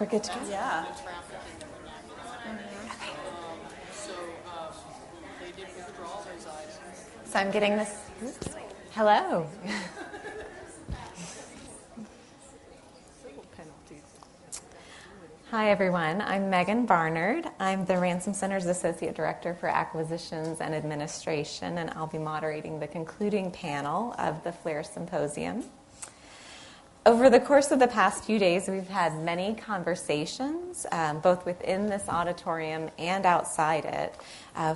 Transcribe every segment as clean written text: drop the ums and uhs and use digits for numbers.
We're good to go? Yeah. So I'm getting this. Hello. Hi, everyone. I'm Megan Barnard. I'm the Ransom Center's Associate Director for Acquisitions and Administration, and I'll be moderating the concluding panel of the FLAIR Symposium. Over the course of the past few days, we've had many conversations, both within this auditorium and outside it,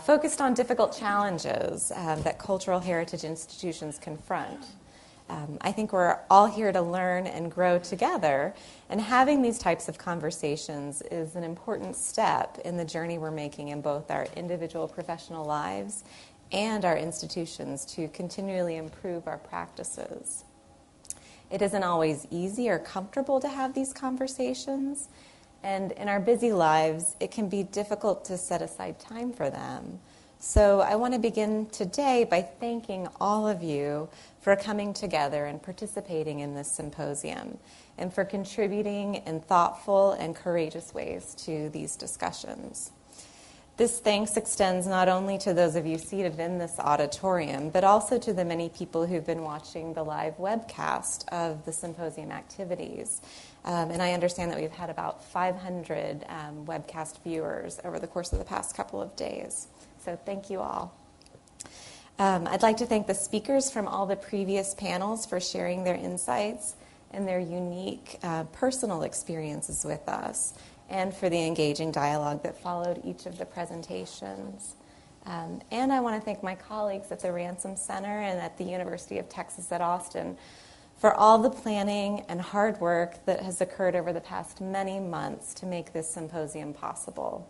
focused on difficult challenges that cultural heritage institutions confront. I think we're all here to learn and grow together, and having these types of conversations is an important step in the journey we're making in both our individual professional lives and our institutions to continually improve our practices. It isn't always easy or comfortable to have these conversations, and in our busy lives, it can be difficult to set aside time for them. So I want to begin today by thanking all of you for coming together and participating in this symposium, and for contributing in thoughtful and courageous ways to these discussions. This thanks extends not only to those of you seated in this auditorium, but also to the many people who've been watching the live webcast of the symposium activities. And I understand that we've had about 500 webcast viewers over the course of the past couple of days. So thank you all. I'd like to thank the speakers from all the previous panels for sharing their insights and their unique personal experiences with us, and for the engaging dialogue that followed each of the presentations. And I want to thank my colleagues at the Ransom Center and at the University of Texas at Austin for all the planning and hard work that has occurred over the past many months to make this symposium possible.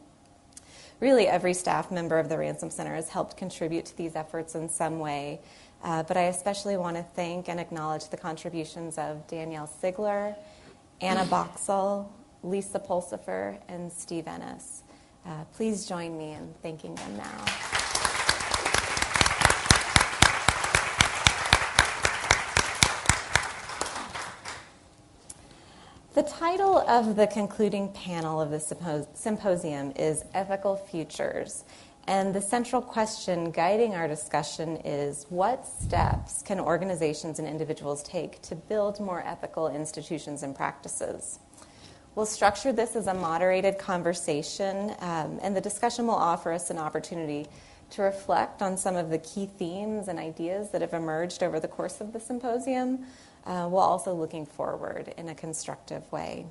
Really, every staff member of the Ransom Center has helped contribute to these efforts in some way, but I especially want to thank and acknowledge the contributions of Danielle Sigler, Anna Boxall, Lisa Pulsifer, and Steve Ennis. Please join me in thanking them now. The title of the concluding panel of the symposium is Ethical Futures, and the central question guiding our discussion is, what steps can organizations and individuals take to build more ethical institutions and practices? We'll structure this as a moderated conversation, and the discussion will offer us an opportunity to reflect on some of the key themes and ideas that have emerged over the course of the symposium, while also looking forward in a constructive way.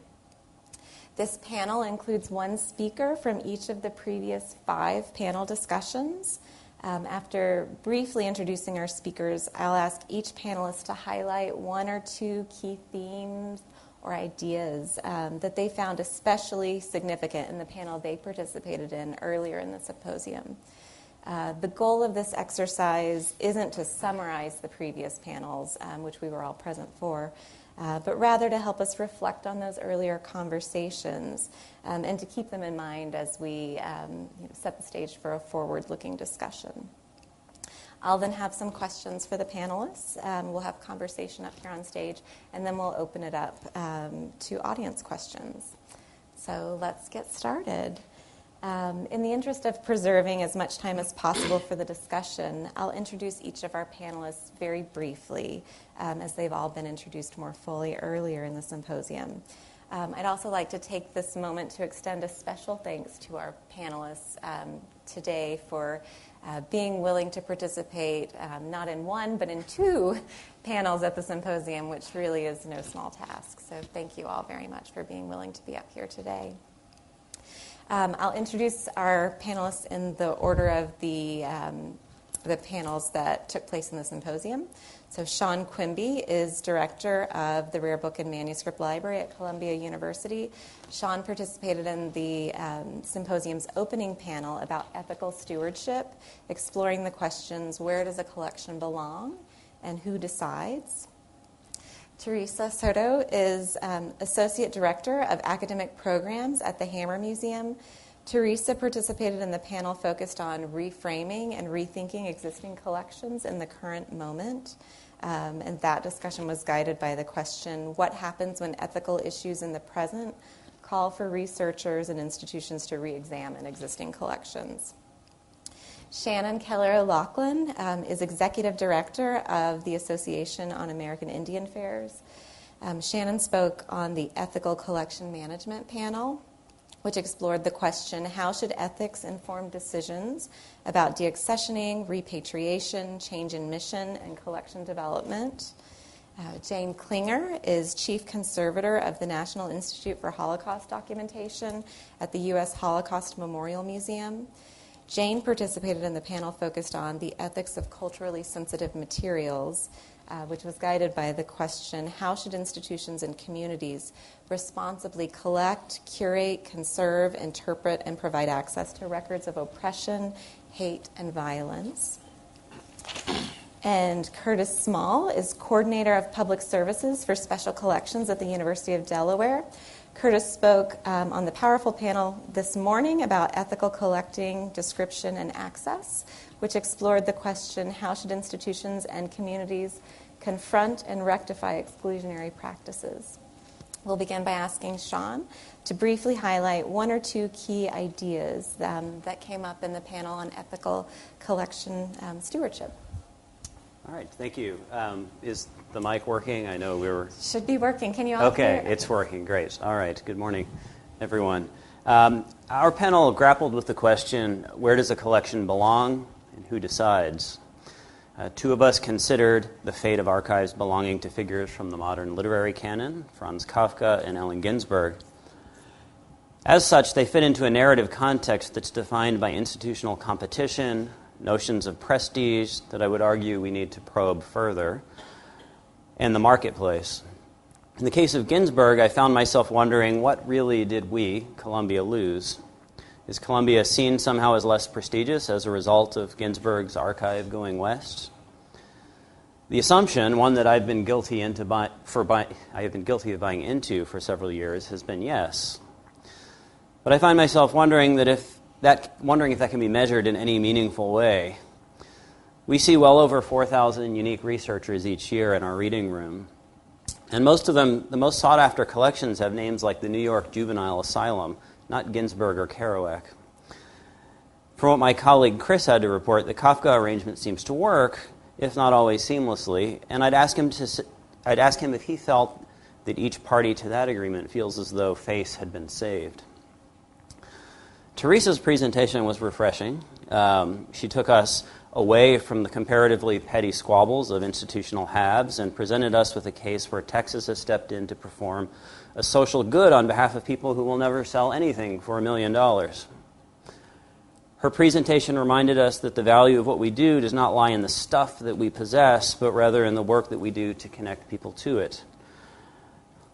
This panel includes one speaker from each of the previous 5 panel discussions. After briefly introducing our speakers, I'll ask each panelist to highlight 1 or 2 key themes or ideas that they found especially significant in the panel they participated in earlier in the symposium. The goal of this exercise isn't to summarize the previous panels, which we were all present for, but rather to help us reflect on those earlier conversations and to keep them in mind as we set the stage for a forward-looking discussion. I'll then have some questions for the panelists. We'll have conversation up here on stage, and then we'll open it up to audience questions. So let's get started. In the interest of preserving as much time as possible for the discussion, I'll introduce each of our panelists very briefly, as they've all been introduced more fully earlier in the symposium. I'd also like to take this moment to extend a special thanks to our panelists today for being willing to participate not in 1 but in 2 panels at the symposium, which really is no small task. So thank you all very much for being willing to be up here today. I'll introduce our panelists in the order of the panels that took place in the symposium. So Shawn Quimby is director of the Rare Book and Manuscript Library at Columbia University. Shawn participated in the symposium's opening panel about ethical stewardship, exploring the questions, where does a collection belong and who decides? Theresa Sotto is Associate Director of Academic Programs at the Hammer Museum. Theresa participated in the panel focused on reframing and rethinking existing collections in the current moment. And that discussion was guided by the question, what happens when ethical issues in the present call for researchers and institutions to re-examine existing collections. Shannon Keller O'Loughlin is Executive Director of the Association on American Indian Affairs. Shannon spoke on the Ethical Collection Management panel, which explored the question, how should ethics inform decisions about deaccessioning, repatriation, change in mission, and collection development? Jane Klinger is Chief Conservator of the National Institute for Holocaust Documentation at the U.S. Holocaust Memorial Museum. Jane participated in the panel focused on the ethics of culturally sensitive materials, which was guided by the question, how should institutions and communities responsibly collect, curate, conserve, interpret, and provide access to records of oppression, hate, and violence? And Curtis Small is Coordinator of Public Services for Special Collections at the University of Delaware. Curtis spoke on the powerful panel this morning about ethical collecting, description, and access, which explored the question, how should institutions and communities confront and rectify exclusionary practices? We'll begin by asking Shawn to briefly highlight one or two key ideas that came up in the panel on ethical collection stewardship. All right, thank you. Is the mic working? I know we were... Should be working. Can you all hear? Okay, it's working. Great. All right, good morning, everyone. Our panel grappled with the question, where does a collection belong and who decides? Two of us considered the fate of archives belonging to figures from the modern literary canon, Franz Kafka and Allen Ginsberg. As such, they fit into a narrative context that's defined by institutional competition, notions of prestige that I would argue we need to probe further, and the marketplace. In the case of Ginsberg, I found myself wondering, what really did we, Columbia, lose? Is Columbia seen somehow as less prestigious as a result of Ginsberg's archive going west? The assumption, one that I've been guilty of buying into for several years, has been yes. But I find myself wondering if that can be measured in any meaningful way. We see well over 4,000 unique researchers each year in our reading room. And most of them, the most sought-after collections, have names like the New York Juvenile Asylum, not Ginsberg or Kerouac. From what my colleague Chris had to report, the Kafka arrangement seems to work, if not always seamlessly, and I'd ask him if he felt that each party to that agreement feels as though face had been saved. Theresa's presentation was refreshing. She took us away from the comparatively petty squabbles of institutional haves and presented us with a case where Texas has stepped in to perform a social good on behalf of people who will never sell anything for $1 million. Her presentation reminded us that the value of what we do does not lie in the stuff that we possess, but rather in the work that we do to connect people to it.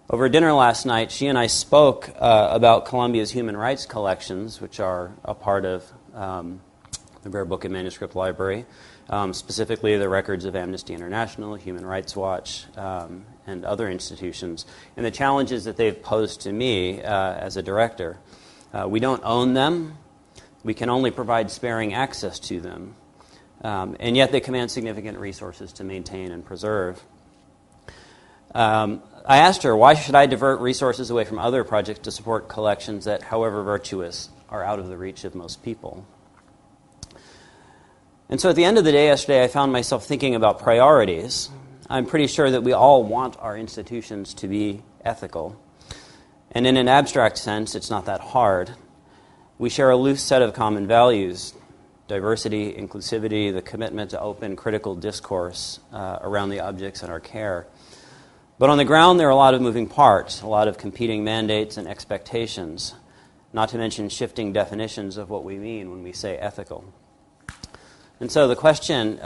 Over dinner last night, she and I spoke about Columbia's human rights collections, which are a part of the Rare Book and Manuscript Library, specifically the records of Amnesty International, Human Rights Watch, and other institutions, and the challenges that they've posed to me as a director. We don't own them. We can only provide sparing access to them, and yet they command significant resources to maintain and preserve. I asked her, why should I divert resources away from other projects to support collections that, however virtuous, are out of the reach of most people? And so at the end of the day yesterday, I found myself thinking about priorities. I'm pretty sure that we all want our institutions to be ethical. And in an abstract sense, it's not that hard. We share a loose set of common values: diversity, inclusivity, the commitment to open, critical discourse around the objects in our care. But on the ground, there are a lot of moving parts, a lot of competing mandates and expectations, not to mention shifting definitions of what we mean when we say ethical. And so the question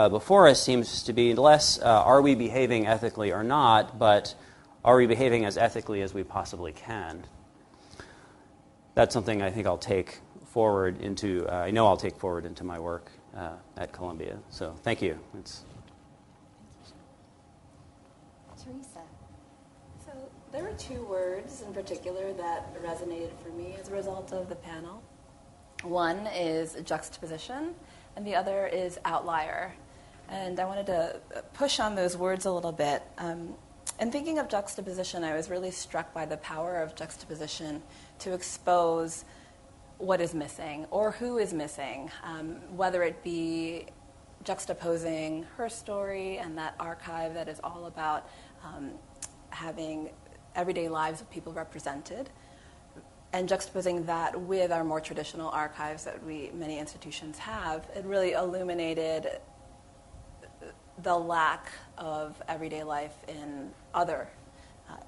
before us seems to be less, are we behaving ethically or not, but are we behaving as ethically as we possibly can? That's something I think I'll take forward into, I'll take forward into my work at Columbia. So thank you. Theresa. So there were two words in particular that resonated for me as a result of the panel. One is juxtaposition, and the other is outlier. And I wanted to push on those words a little bit. in thinking of juxtaposition, I was really struck by the power of juxtaposition to expose what is missing or who is missing, whether it be juxtaposing her story and that archive that is all about having everyday lives of people represented, and juxtaposing that with our more traditional archives that many institutions have. It really illuminated the lack of everyday life in other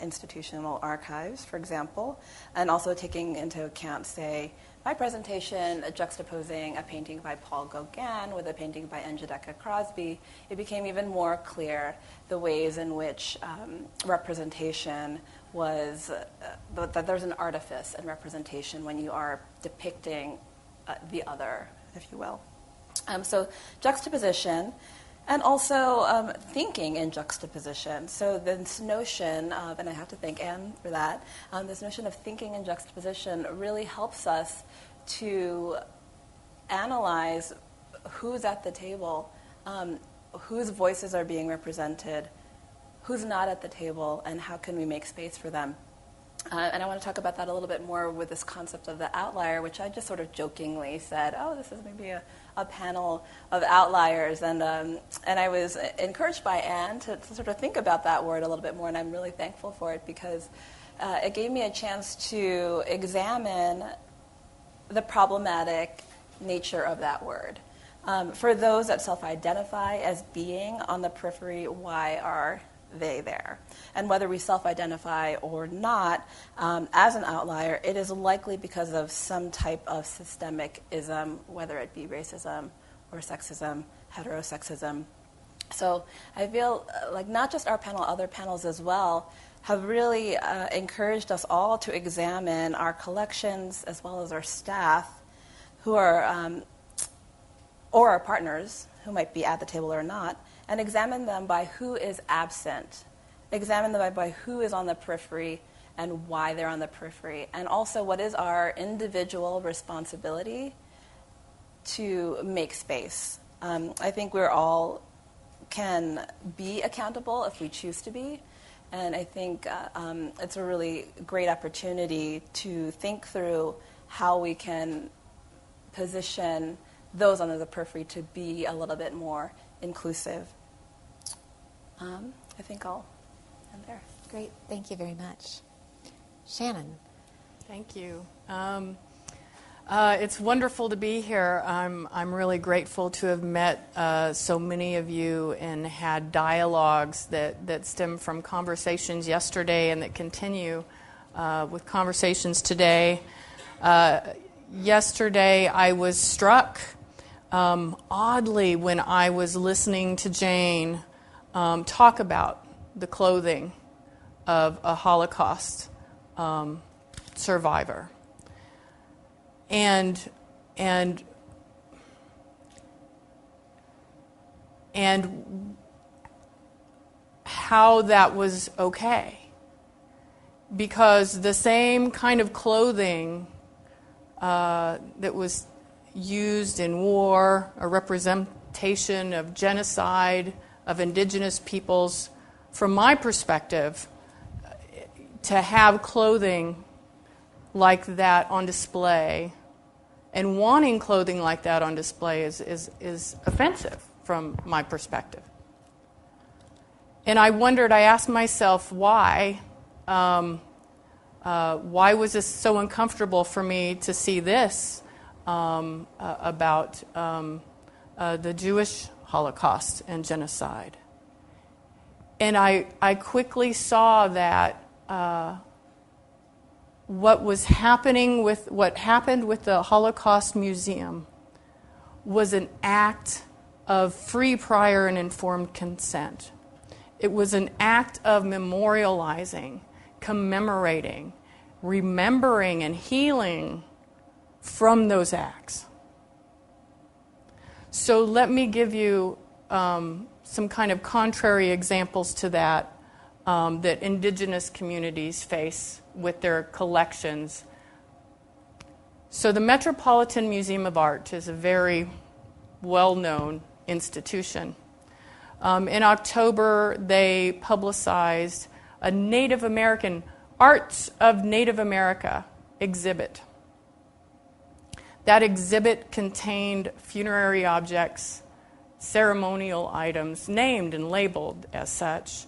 institutional archives, for example, and also taking into account, say, my presentation juxtaposing a painting by Paul Gauguin with a painting by Njideka Crosby. It became even more clear the ways in which representation was, that there's an artifice in representation when you are depicting the other, if you will. So juxtaposition, and also thinking in juxtaposition. So this notion of, and I have to thank Anne for that, this notion of thinking in juxtaposition really helps us to analyze who's at the table, whose voices are being represented, who's not at the table, and how can we make space for them. And I want to talk about that a little bit more with this concept of the outlier, which I just sort of jokingly said, oh, this is maybe a panel of outliers. And I was encouraged by Anne to sort of think about that word a little bit more, and I'm really thankful for it because it gave me a chance to examine the problematic nature of that word. For those that self-identify as being on the periphery, why are they there? And whether we self-identify or not as an outlier, it is likely because of some type of systemic ism, whether it be racism or sexism, heterosexism. So I feel like not just our panel, other panels as well, have really encouraged us all to examine our collections as well as our staff who are, or our partners who might be at the table or not, and examine them by who is absent, examine them by who is on the periphery and why they're on the periphery, and also what is our individual responsibility to make space. I think we're all can be accountable if we choose to be, and I think it's a really great opportunity to think through how we can position those on the periphery to be a little bit more inclusive. I think I'll end there. Great. Thank you very much. Shannon. Thank you. It's wonderful to be here. I'm really grateful to have met so many of you and had dialogues that stem from conversations yesterday and that continue with conversations today. Yesterday I was struck oddly when I was listening to Jane talk about the clothing of a Holocaust survivor. And how that was okay. Because the same kind of clothing that was used in war, a representation of genocide, of indigenous peoples, from my perspective, to have clothing like that on display and wanting clothing like that on display is offensive from my perspective. And I asked myself why. Why was this so uncomfortable for me to see this about the Jewish Holocaust and genocide? And I quickly saw that what happened with the Holocaust Museum was an act of free, prior, and informed consent. It was an act of memorializing, commemorating, remembering, and healing from those acts. So let me give you some kind of contrary examples to that that indigenous communities face with their collections. So the Metropolitan Museum of Art is a very well-known institution. In October, they publicized a Native American Arts of Native America exhibit. That exhibit contained funerary objects, ceremonial items, named and labeled as such.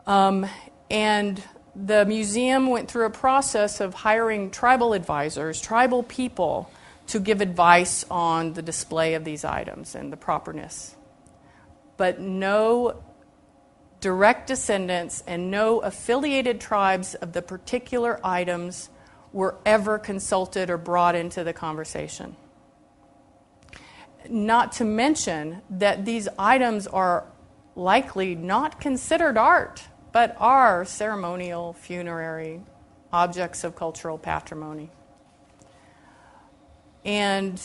And the museum went through a process of hiring tribal advisors, tribal people, to give advice on the display of these items and the properness. But no direct descendants and no affiliated tribes of the particular items were ever consulted or brought into the conversation. Not to mention that these items are likely not considered art, but are ceremonial, funerary objects of cultural patrimony. And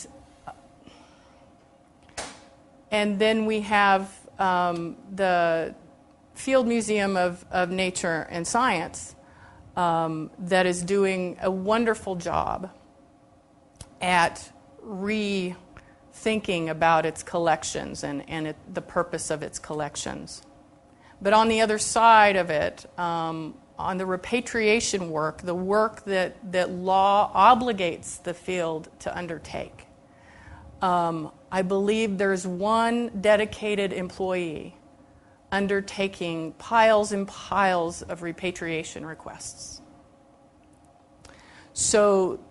then we have the Field Museum of Nature and Science that is doing a wonderful job at rethinking about its collections and the purpose of its collections. But on the other side of it, on the repatriation work, the work that law obligates the field to undertake, I believe there's one dedicated employee undertaking piles and piles of repatriation requests. So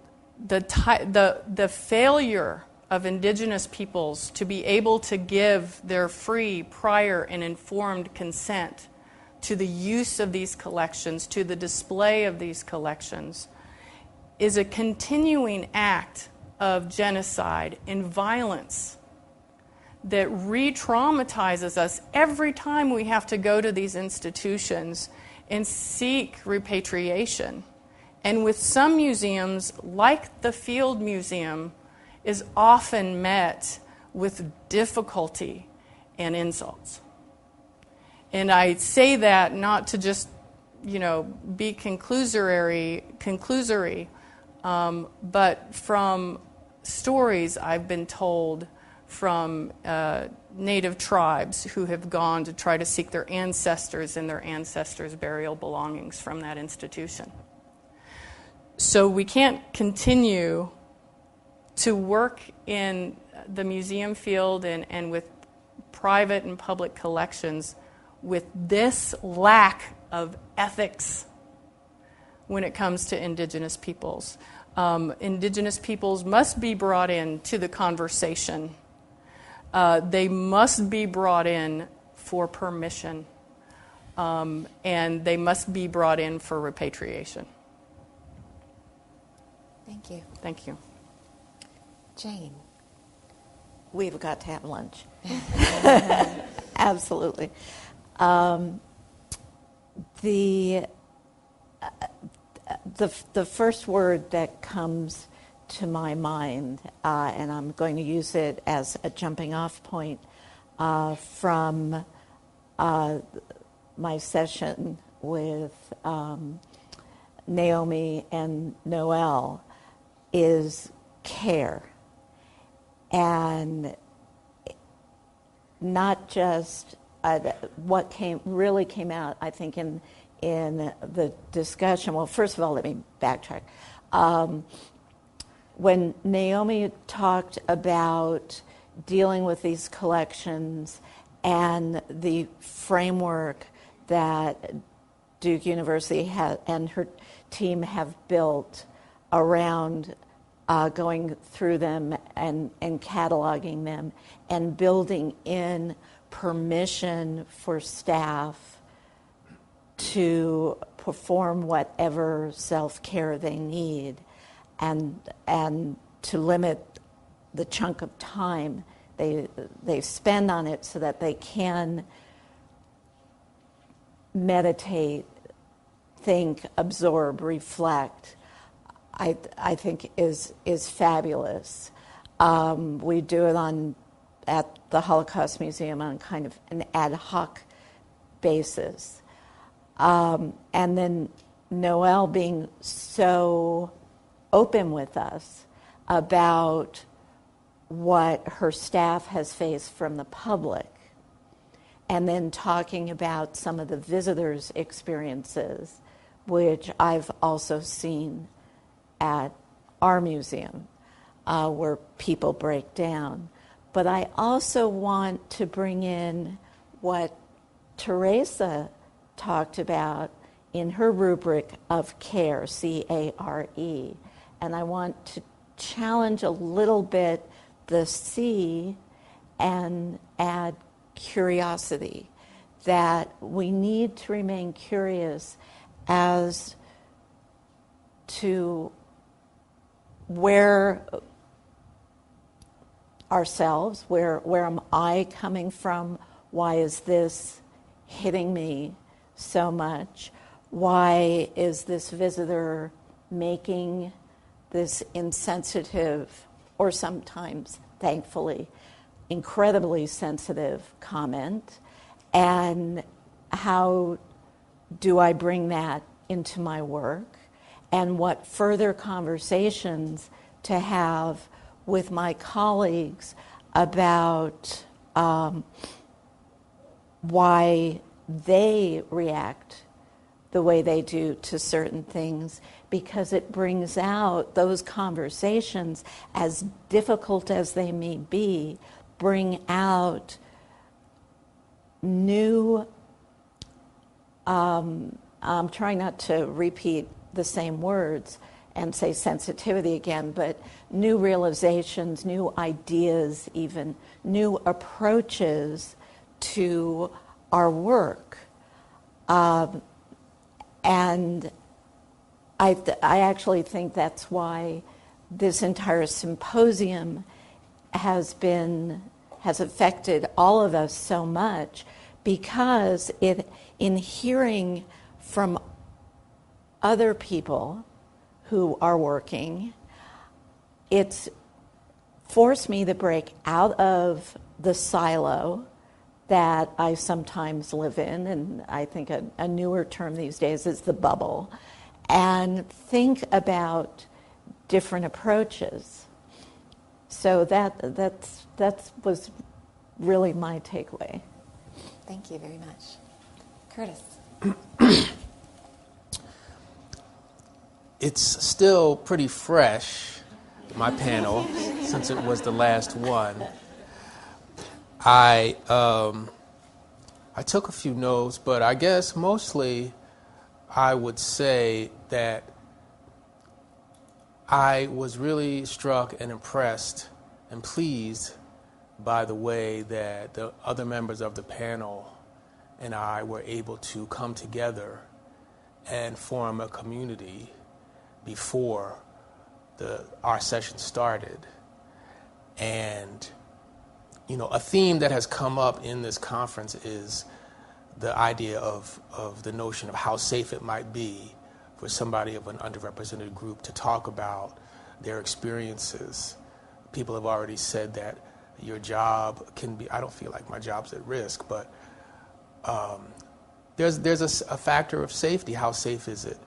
the failure of indigenous peoples to be able to give their free, prior, and informed consent to the use of these collections, to the display of these collections, is a continuing act of genocide and violence that re-traumatizes us every time we have to go to these institutions and seek repatriation. And with some museums, like the Field Museum, is often met with difficulty and insults. And I say that not to just, be conclusory, but from stories I've been told from Native tribes who have gone to try to seek their ancestors and their ancestors' burial belongings from that institution. So we can't continue to work in the museum field and with private and public collections with this lack of ethics when it comes to indigenous peoples. Indigenous peoples must be brought into the conversation. They must be brought in for permission, and they must be brought in for repatriation. Thank you. Thank you. Jane. We've got to have lunch. Absolutely. The first word that comes to my mind, and I'm going to use it as a jumping off point from my session with Naomi and Noelle, is care. And not just what really came out, I think, in the discussion. Well, first of all, let me backtrack. When Naomi talked about dealing with these collections and the framework that Duke University and her team have built around going through them and cataloging them and building in permission for staff to perform whatever self-care they need and to limit the chunk of time they spend on it so that they can meditate, think, absorb, reflect, I think is fabulous. We do it at the Holocaust Museum on kind of an ad hoc basis. And then Noelle being so open with us about what her staff has faced from the public and then talking about some of the visitors' experiences, which I've also seen at our museum, where people break down. But I also want to bring in what Theresa talked about in her rubric of care, C-A-R-E. And I want to challenge a little bit the C and add curiosity, that we need to remain curious as to where ourselves, where am I coming from? Why is this hitting me so much? Why is this visitor making this insensitive, or sometimes, thankfully, incredibly sensitive comment? And how do I bring that into my work? And what further conversations to have with my colleagues about why they react the way they do to certain things, because it brings out those conversations, as difficult as they may be, bring out new, I'm trying not to repeat the same words and say sensitivity again, but new realizations, new ideas, even new approaches to our work. And I actually think that's why this entire symposium has affected all of us so much, because in hearing from other people who are working, it's forced me to break out of the silo that I sometimes live in, and I think a newer term these days is the bubble, and think about different approaches. So that was really my takeaway. Thank you very much. Curtis. It's still pretty fresh, my panel, since it was the last one. I took a few notes, but I guess mostly I would say that I was really struck and impressed and pleased by the way that the other members of the panel and I were able to come together and form a community before our session started. And a theme that has come up in this conference is the idea of the notion of how safe it might be for somebody of an underrepresented group to talk about their experiences. People have already said that your job can be, I don't feel like my job's at risk, but there's a factor of safety. How safe is it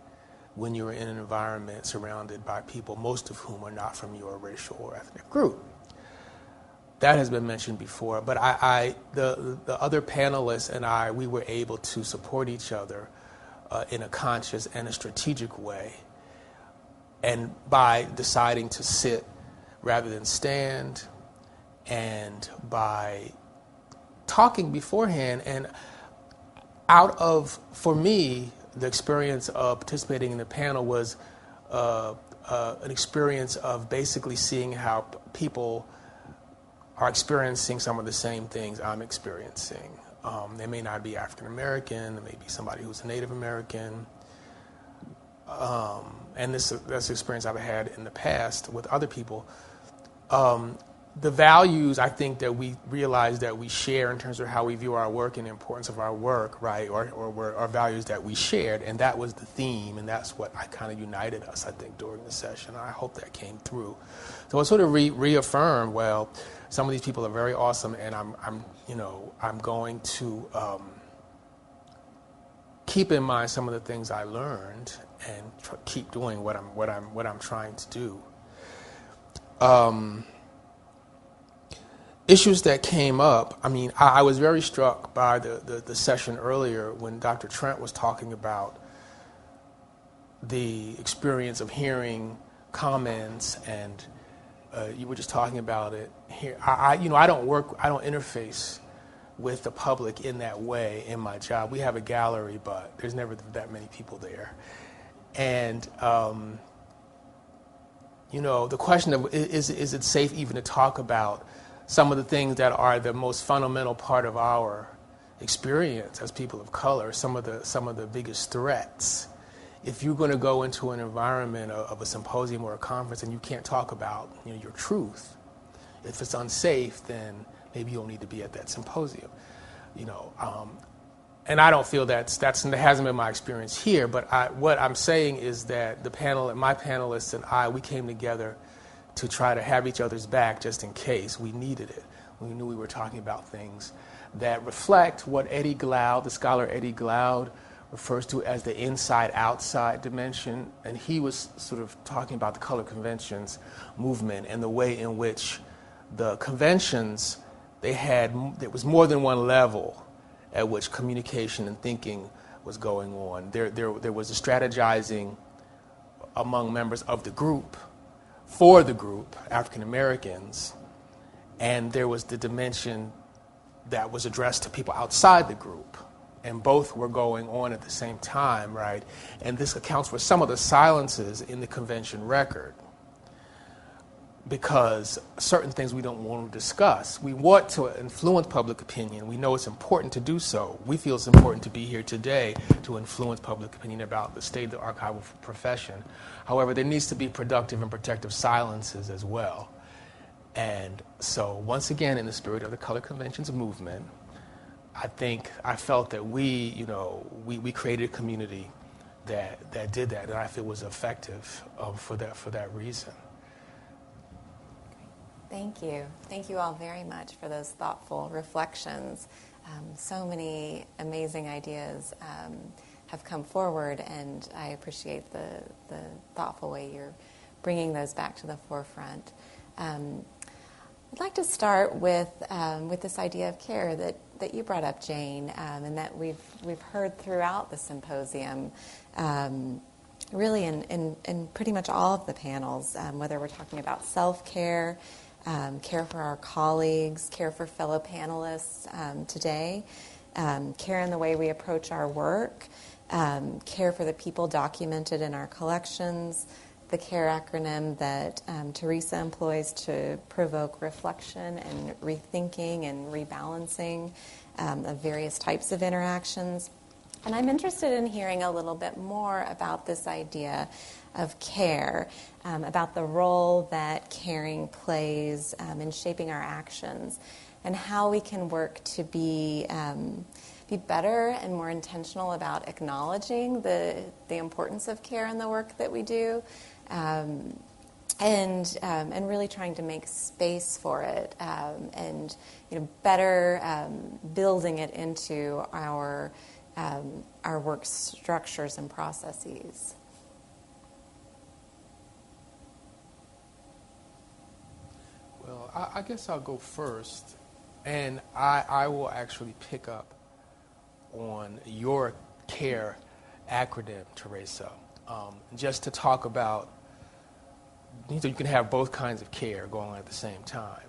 when you're in an environment surrounded by people, most of whom are not from your racial or ethnic group? That has been mentioned before, but the other panelists and I, we were able to support each other in a conscious and a strategic way. And by deciding to sit rather than stand, and by talking beforehand, and for me, the experience of participating in the panel was an experience of basically seeing how people are experiencing some of the same things I'm experiencing. They may not be African American, they may be somebody who's Native American. And that's an experience I've had in the past with other people. The values, I think, that we realize that we share in terms of how we view our work and the importance of our work, right, or our values that we shared, and that was the theme, and that's what kind of united us, I think, during the session. I hope that came through. So it sort of reaffirmed, well, some of these people are very awesome, and I'm going to keep in mind some of the things I learned and keep doing what I'm trying to do. issues that came up, I mean, I was very struck by the session earlier when Dr. Trent was talking about the experience of hearing comments, and you were just talking about it here. I don't interface with the public in that way in my job. We have a gallery, but there's never that many people there. And, the question of is it safe even to talk about some of the things that are the most fundamental part of our experience as people of color, some of the biggest threats. If you're going to go into an environment of a symposium or a conference and you can't talk about your truth, if it's unsafe, then maybe you don't need to be at that symposium. And I don't feel that hasn't been my experience here. But what I'm saying is that my panelists and I, we came together to try to have each other's back just in case we needed it. We knew we were talking about things that reflect what Eddie Glaude, the scholar Eddie Glaude, refers to as the inside-outside dimension. And he was sort of talking about the color conventions movement and the way in which the conventions, there was more than one level at which communication and thinking was going on. There was a strategizing among members of the group, for the group, African Americans, and there was the dimension that was addressed to people outside the group, and both were going on at the same time, right? And this accounts for some of the silences in the convention record, because certain things we don't want to discuss. We want to influence public opinion. We know it's important to do so. We feel it's important to be here today to influence public opinion about the state of the archival profession. However, there needs to be productive and protective silences as well. And so, once again, in the spirit of the Color Conventions movement, I felt that we created a community that did that, and I feel was effective for that reason. Thank you. Thank you all very much for those thoughtful reflections. So many amazing ideas have come forward, and I appreciate the thoughtful way you're bringing those back to the forefront. I'd like to start with this idea of care that you brought up, Jane, and that we've heard throughout the symposium. Really in pretty much all of the panels, whether we're talking about self-care, care for our colleagues, care for fellow panelists today, care in the way we approach our work, care for the people documented in our collections, the CARE acronym that Theresa employs to provoke reflection and rethinking and rebalancing of various types of interactions. And I'm interested in hearing a little bit more about this idea of care, about the role that caring plays in shaping our actions, and how we can work to be better and more intentional about acknowledging the importance of care in the work that we do, and really trying to make space for it, and better building it into our work structures and processes. Well, I guess I'll go first, and I will actually pick up on your CARE acronym, Theresa, just to talk about, you can have both kinds of care going on at the same time.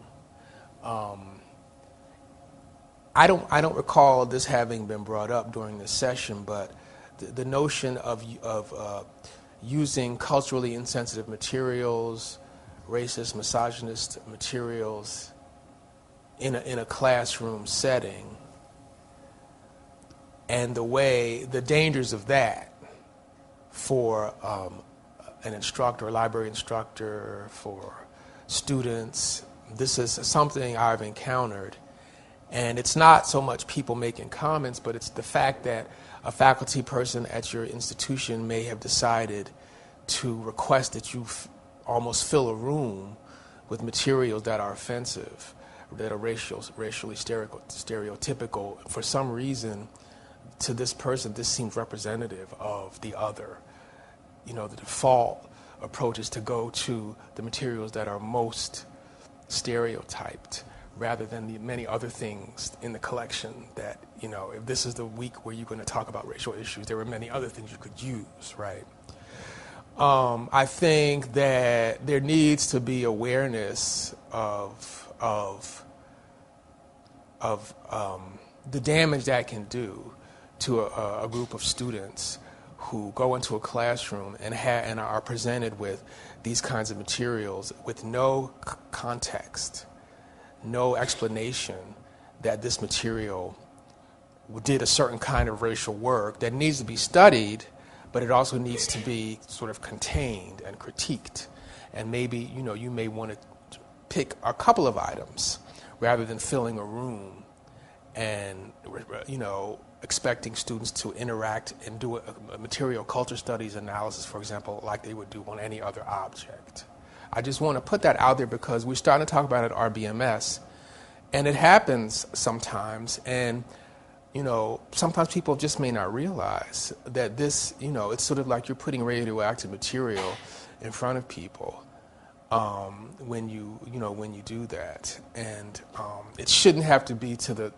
I don't recall this having been brought up during this session, but the notion of using culturally insensitive materials, racist, misogynist materials in a classroom setting, and the dangers of that for an instructor, a library instructor, for students. This is something I've encountered. And it's not so much people making comments, but it's the fact that a faculty person at your institution may have decided to request that you almost fill a room with materials that are offensive, that are racially stereotypical. For some reason, to this person, this seems representative of the other. The default approach is to go to the materials that are most stereotyped, rather than the many other things in the collection that, if this is the week where you're going to talk about racial issues, there were many other things you could use, right? I think that there needs to be awareness of the damage that can do to a group of students who go into a classroom and are presented with these kinds of materials with no context, no explanation that this material did a certain kind of racial work that needs to be studied, but it also needs to be sort of contained and critiqued. And maybe, you may want to pick a couple of items rather than filling a room and, expecting students to interact and do a material culture studies analysis, for example, like they would do on any other object. I just want to put that out there because we're starting to talk about it at RBMS, and it happens sometimes, and sometimes people just may not realize that this, it's sort of like you're putting radioactive material in front of people when you do that, and it shouldn't have to be to the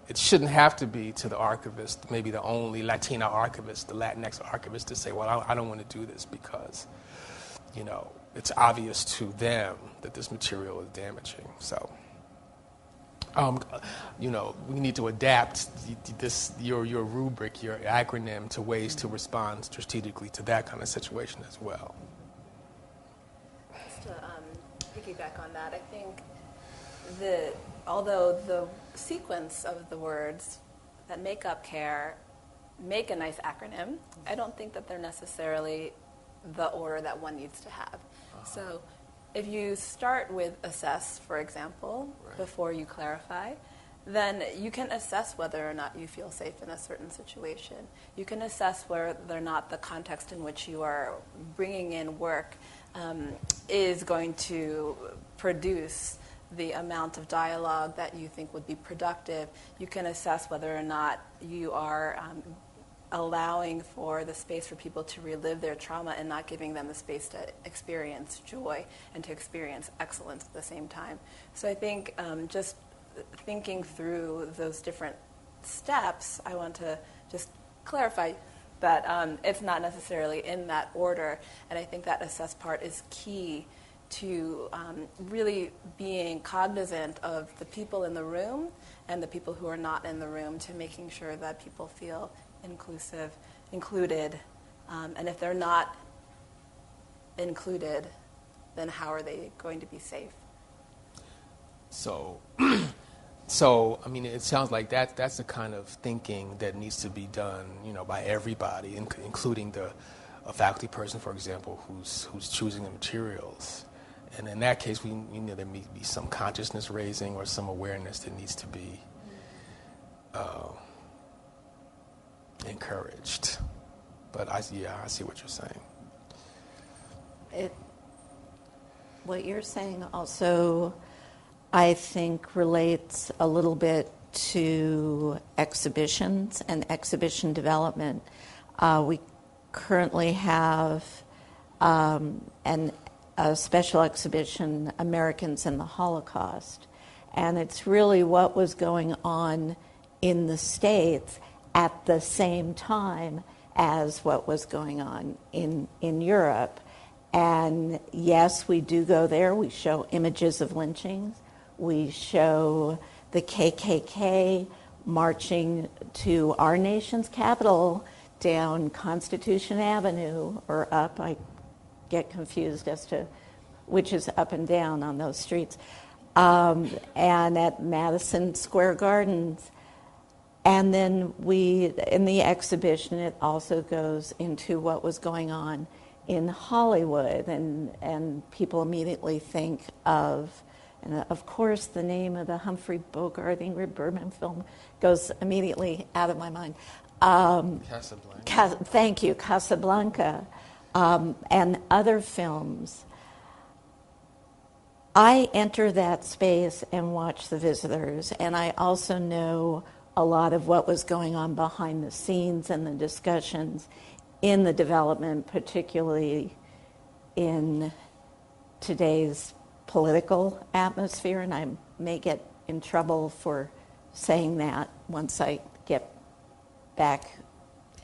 archivist, maybe the only Latina archivist, the Latinx archivist, to say, well, I don't want to do this because, it's obvious to them that this material is damaging. So. We need to adapt your rubric, your acronym, to ways to respond strategically to that kind of situation as well. Just to piggyback on that, I think although the sequence of the words that make up CARE make a nice acronym, I don't think that they're necessarily the order that one needs to have. So if you start with assess, for example, right, before you clarify, then you can assess whether or not you feel safe in a certain situation. You can assess whether or not the context in which you are bringing in work is going to produce the amount of dialogue that you think would be productive. You can assess whether or not you are allowing for the space for people to relive their trauma and not giving them the space to experience joy and to experience excellence at the same time. So I think just thinking through those different steps, I want to just clarify that it's not necessarily in that order, and I think that assess part is key to really being cognizant of the people in the room and the people who are not in the room, to making sure that people feel included, and if they're not included, then how are they going to be safe? So I mean, it sounds like that's the kind of thinking that needs to be done, by everybody, including a faculty person, for example, who's choosing the materials. And in that case, there may be some consciousness raising or some awareness that needs to be encouraged. But I see what you're saying. What you're saying also, I think, relates a little bit to exhibitions and exhibition development. We currently have a special exhibition, Americans in the Holocaust, and it's really what was going on in the States at the same time as what was going on in Europe. And yes, we do go there. We show images of lynchings. We show the KKK marching to our nation's capital down Constitution Avenue, or up. I get confused as to which is up and down on those streets. And at Madison Square Gardens. And then in the exhibition, it also goes into what was going on in Hollywood, and people immediately think of, and of course, the name of the Humphrey Bogart Ingrid Bergman film goes immediately out of my mind. Casablanca. Thank you, Casablanca, and other films. I enter that space and watch the visitors, and I also know a lot of what was going on behind the scenes and the discussions in the development, particularly in today's political atmosphere, and I may get in trouble for saying that once I get back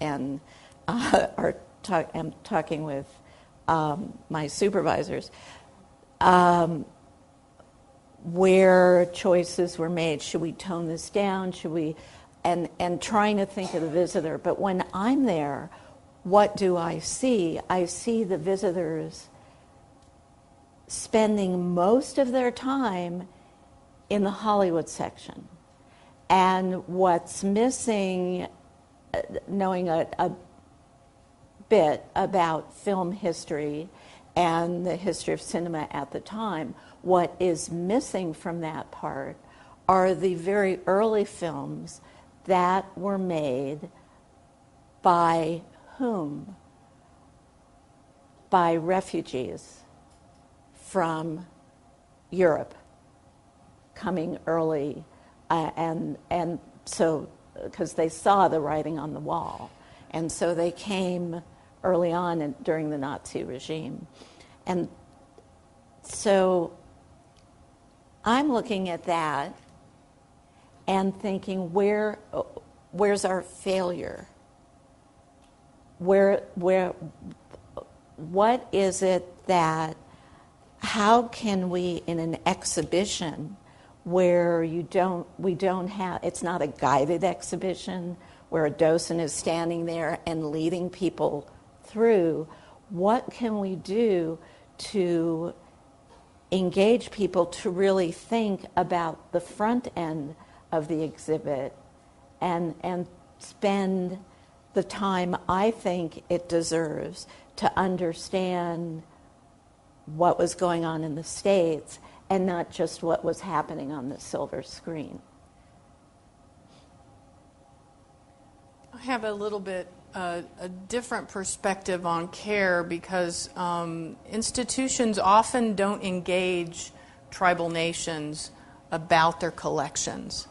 and am talking with my supervisors, where choices were made. Should we tone this down? Should we? And trying to think of the visitor. But when I'm there, what do I see? I see the visitors spending most of their time in the Hollywood section. And what's missing, knowing a bit about film history and the history of cinema at the time, what is missing from that part are the very early films that were made by whom? By refugees from Europe coming early, and so because they saw the writing on the wall, and so they came early on during the Nazi regime. And so I'm looking at that and thinking, where's our failure? What is it that, how can we, in an exhibition where we don't have, it's not a guided exhibition where a docent is standing there and leading people through, what can we do to engage people to really think about the front end of the exhibit and spend the time I think it deserves to understand what was going on in the States and not just what was happening on the silver screen. I have a little bit a different perspective on care because institutions often don't engage tribal nations about their collections.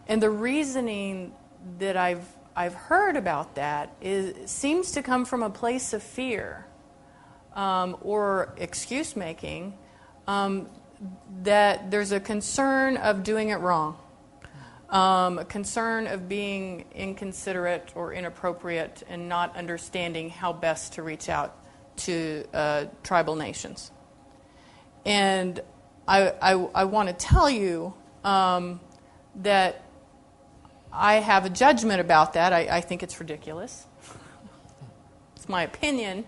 And the reasoning that I've heard about that seems to come from a place of fear or excuse making, that there's a concern of doing it wrong, a concern of being inconsiderate or inappropriate and not understanding how best to reach out to tribal nations. And I want to tell you that I have a judgment about that. I think it's ridiculous. It's my opinion.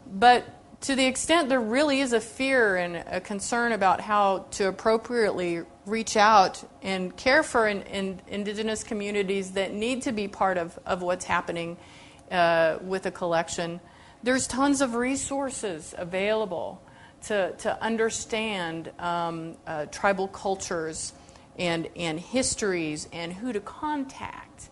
But to the extent there really is a fear and a concern about how to appropriately reach out and care for indigenous communities that need to be part of what's happening with a collection, there's tons of resources available to understand tribal cultures and histories and who to contact.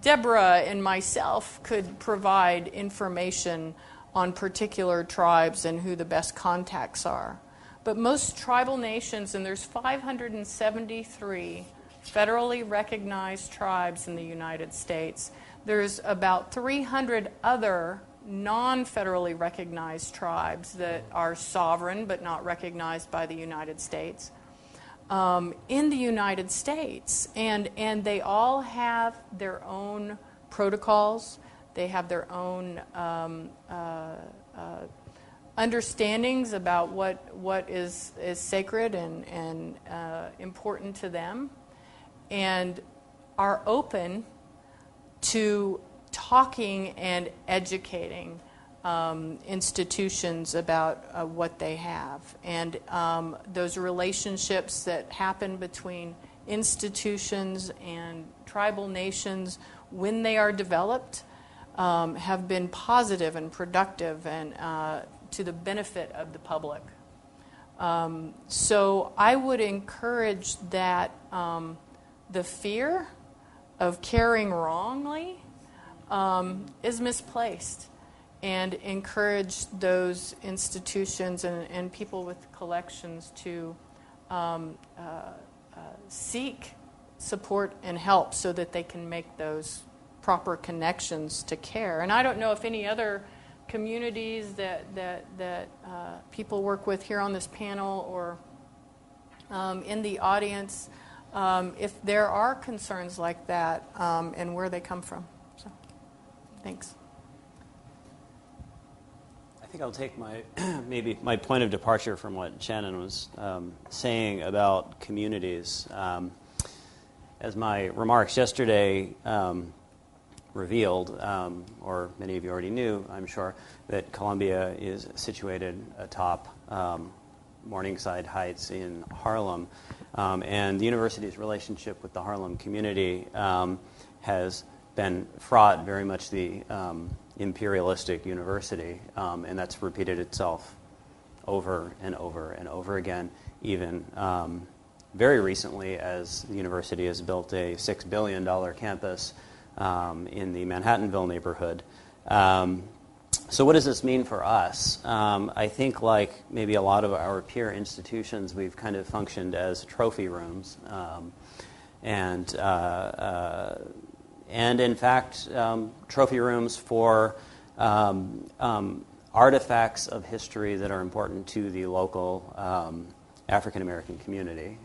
Deborah and myself could provide information on particular tribes and who the best contacts are. But most tribal nations, and there's 573 federally recognized tribes in the United States, there's about 300 other non-federally recognized tribes that are sovereign but not recognized by the United States. In the United States, and they all have their own protocols. They have their own understandings about what is sacred and important to them, and are open to talking and educating institutions about what they have. And those relationships that happen between institutions and tribal nations, when they are developed, have been positive and productive and to the benefit of the public. So I would encourage that the fear of caring wrongly is misplaced, and encourage those institutions and people with collections to seek support and help so that they can make those proper connections to care. And I don't know if any other communities that people work with here on this panel or in the audience if there are concerns like that and where they come from. So, thanks. I think I'll take maybe my point of departure from what Shannon was saying about communities. As my remarks yesterday revealed, or many of you already knew, I'm sure, that Columbia is situated atop Morningside Heights in Harlem. And the university's relationship with the Harlem community has been fraught, very much the imperialistic university, and that's repeated itself over and over and over again, even very recently as the university has built a $6 billion campus in the Manhattanville neighborhood. So what does this mean for us? I think, like maybe a lot of our peer institutions, we've kind of functioned as trophy rooms, and in fact, trophy rooms for artifacts of history that are important to the local African American community.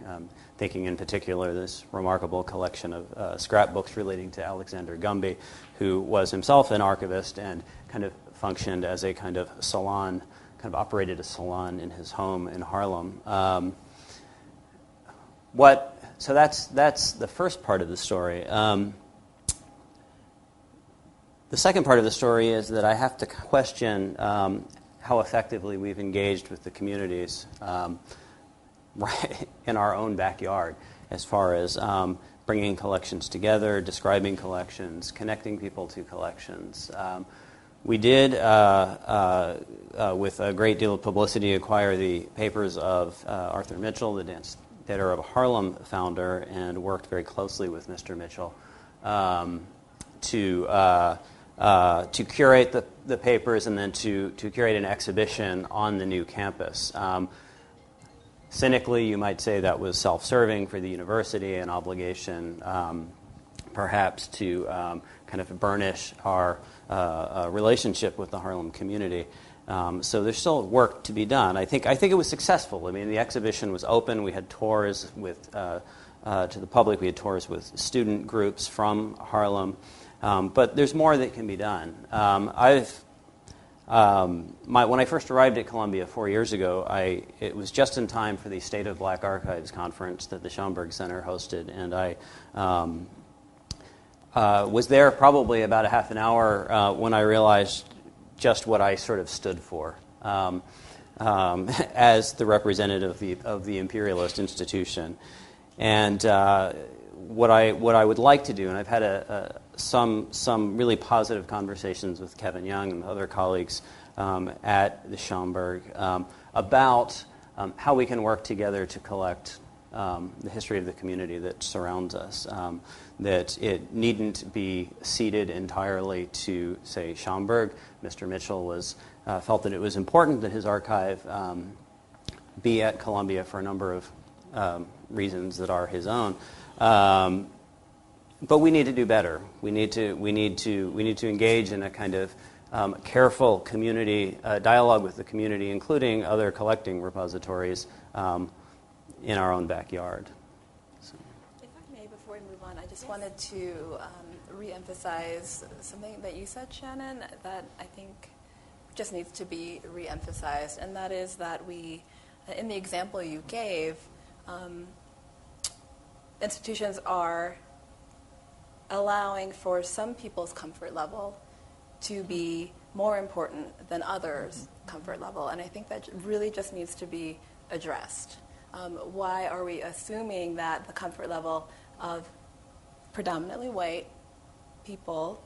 Thinking in particular this remarkable collection of scrapbooks relating to Alexander Gumby, who was himself an archivist and kind of functioned as a kind of salon, kind of operated a salon in his home in Harlem. So that's the first part of the story. The second part of the story is that I have to question how effectively we've engaged with the communities right in our own backyard, as far as bringing collections together, describing collections, connecting people to collections. We did, with a great deal of publicity, acquire the papers of Arthur Mitchell, the Dance Theater of Harlem founder, and worked very closely with Mr. Mitchell to curate the papers and then to curate an exhibition on the new campus. Cynically, you might say that was self-serving for the university, an obligation perhaps to kind of burnish our relationship with the Harlem community. So there's still work to be done. I think it was successful. I mean, the exhibition was open. We had tours with to the public. We had tours with student groups from Harlem. But there's more that can be done. When I first arrived at Columbia 4 years ago, it was just in time for the State of Black Archives conference that the Schomburg Center hosted, and I was there probably about a half an hour when I realized just what I sort of stood for as the representative of the imperialist institution. And what I would like to do, and I've had some really positive conversations with Kevin Young and other colleagues at the Schomburg about how we can work together to collect the history of the community that surrounds us. That it needn't be ceded entirely to, say, Schomburg. Mr. Mitchell felt that it was important that his archive be at Columbia for a number of reasons that are his own. But we need to do better. We need to engage in a kind of careful community dialogue with the community, including other collecting repositories in our own backyard. So. If I may, before we move on, I just wanted to re-emphasize something that you said, Shannon, that I think just needs to be re-emphasized, and that is that we, in the example you gave, institutions are allowing for some people's comfort level to be more important than others' comfort level. And I think that really just needs to be addressed. Why are we assuming that the comfort level of predominantly white people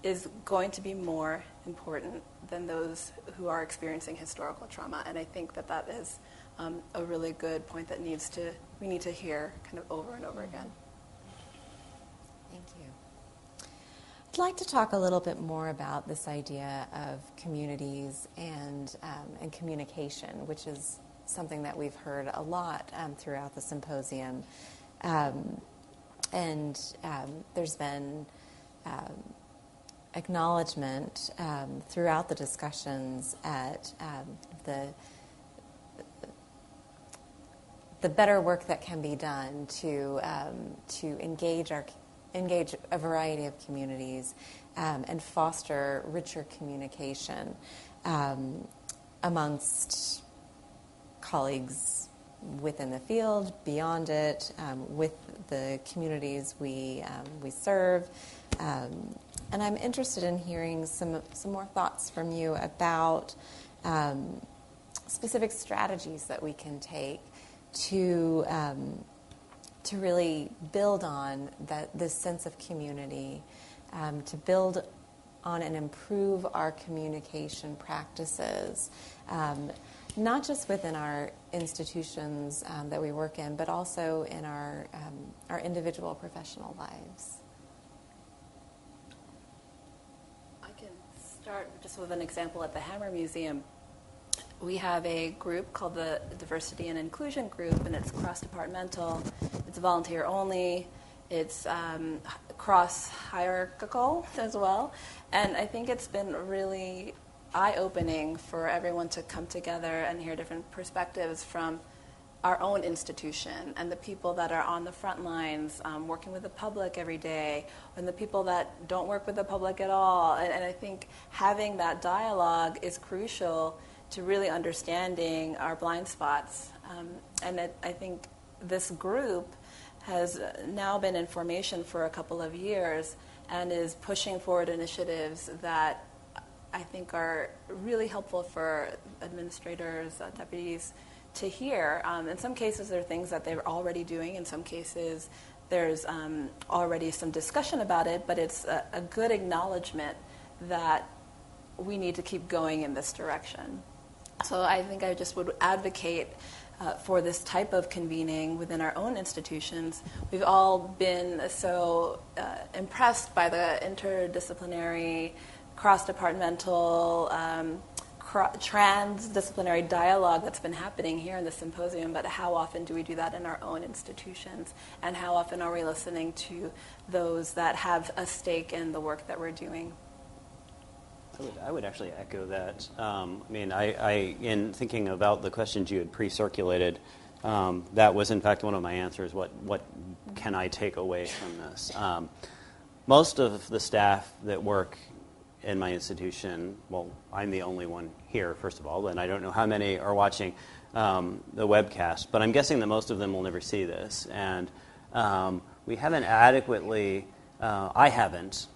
is going to be more important than those who are experiencing historical trauma? And I think that is a really good point that we need to hear kind of over and over again. Thank you. I'd like to talk a little bit more about this idea of communities and communication, which is something that we've heard a lot throughout the symposium. And there's been acknowledgement throughout the discussions at the the better work that can be done to engage a variety of communities and foster richer communication amongst colleagues within the field, beyond it, with the communities we serve. And I'm interested in hearing some more thoughts from you about specific strategies that we can take to really build on this sense of community, to build on and improve our communication practices, not just within our institutions that we work in, but also in our individual professional lives. I can start just with an example at the Hammer Museum. We have a group called the Diversity and Inclusion Group, and it's cross-departmental. It's volunteer only. It's cross-hierarchical as well. And I think it's been really eye-opening for everyone to come together and hear different perspectives from our own institution and the people that are on the front lines working with the public every day, and the people that don't work with the public at all. And I think having that dialogue is crucial to really understanding our blind spots. I think this group has now been in formation for a couple of years and is pushing forward initiatives that I think are really helpful for administrators, deputies to hear. In some cases, there are things that they're already doing. In some cases, there's already some discussion about it, but it's a good acknowledgement that we need to keep going in this direction. So I think I just would advocate for this type of convening within our own institutions. We've all been so impressed by the interdisciplinary, cross-departmental, transdisciplinary dialogue that's been happening here in the symposium, but how often do we do that in our own institutions? And how often are we listening to those that have a stake in the work that we're doing? I would actually echo that. I in thinking about the questions you had pre-circulated, that was in fact one of my answers. What can I take away from this? Most of the staff that work in my institution, well, I'm the only one here, first of all, and I don't know how many are watching the webcast, but I'm guessing that most of them will never see this. And we haven't adequately, I haven't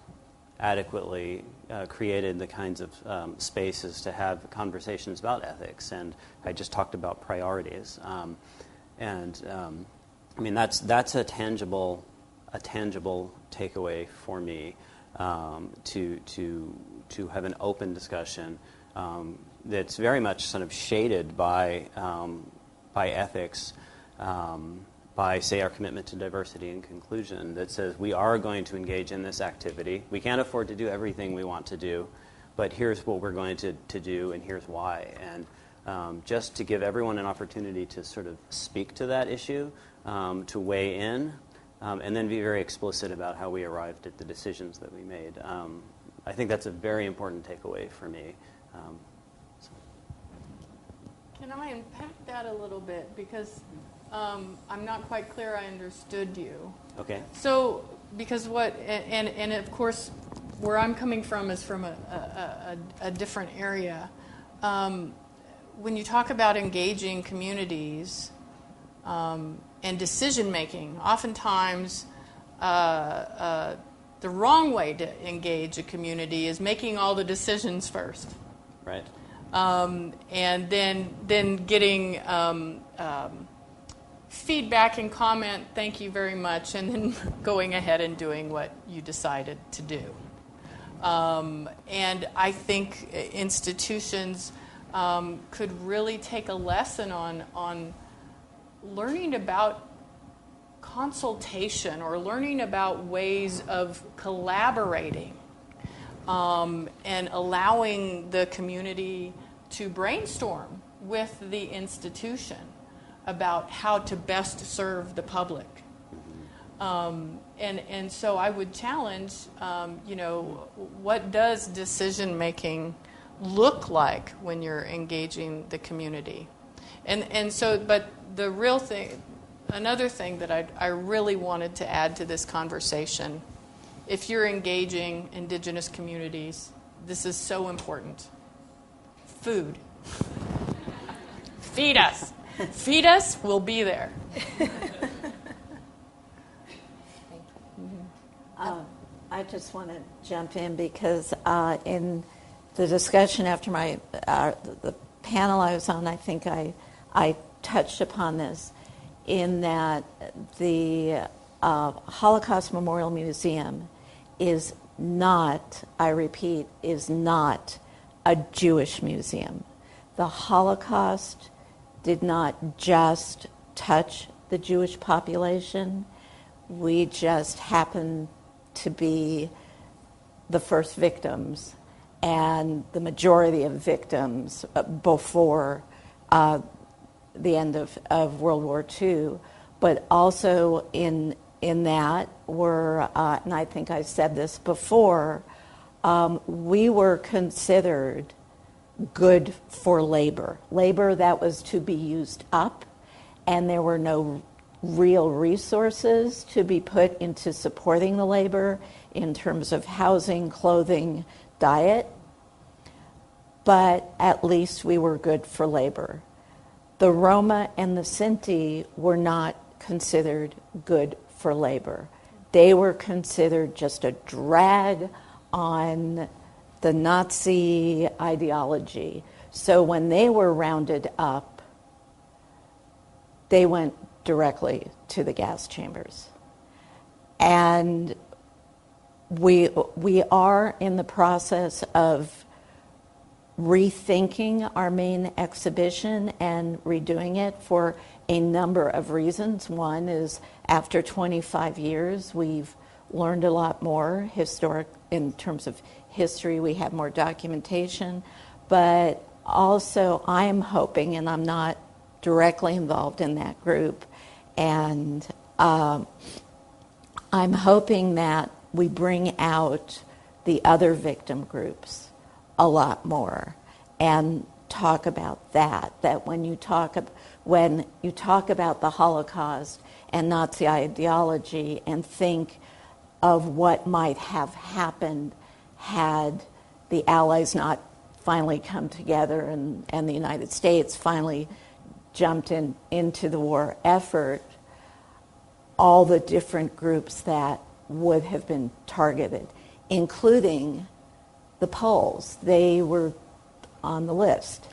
adequately created the kinds of spaces to have conversations about ethics, and I just talked about priorities. That's a tangible takeaway for me, to have an open discussion that's very much sort of shaded by ethics, by, say, our commitment to diversity and inclusion, that says we are going to engage in this activity. We can't afford to do everything we want to do, but here's what we're going to do, and here's why. And just to give everyone an opportunity to sort of speak to that issue, to weigh in, and then be very explicit about how we arrived at the decisions that we made. I think that's a very important takeaway for me. Can I unpack that a little bit? Because I'm not quite clear I understood you. Okay. So, because and of course, where I'm coming from is from a different area. When you talk about engaging communities and decision making, oftentimes the wrong way to engage a community is making all the decisions first. Right. And then getting feedback and comment, thank you very much, and then going ahead and doing what you decided to do. And I think institutions could really take a lesson on learning about consultation or learning about ways of collaborating, and allowing the community to brainstorm with the institution about how to best serve the public. And so I would challenge, what does decision making look like when you're engaging the community? And so, but the real thing, another thing that I really wanted to add to this conversation, if you're engaging Indigenous communities, this is so important. Food. Feed us. Feed us, we'll be there. I just want to jump in because in the discussion after the panel I was on, I think I touched upon this, in that the Holocaust Memorial Museum is not, I repeat, is not a Jewish museum. The Holocaust did not just touch the Jewish population. We just happened to be the first victims and the majority of victims before the end of World War II. But also in that were, and I think I said this before, we were considered good for labor that was to be used up, and there were no real resources to be put into supporting the labor in terms of housing, clothing, diet, but at least we were good for labor. The Roma and the Sinti were not considered good for labor. They were considered just a drag on the Nazi ideology. So when they were rounded up, they went directly to the gas chambers. And we are in the process of rethinking our main exhibition and redoing it for a number of reasons. One is, after 25 years, we've learned a lot more in terms of history. We have more documentation, but also I'm hoping, and I'm not directly involved in that group, and I'm hoping that we bring out the other victim groups a lot more and talk about that when you talk about the Holocaust and Nazi ideology and think of what might have happened had the Allies not finally come together and the United States finally jumped into the war effort, all the different groups that would have been targeted, including the Poles. They were on the list.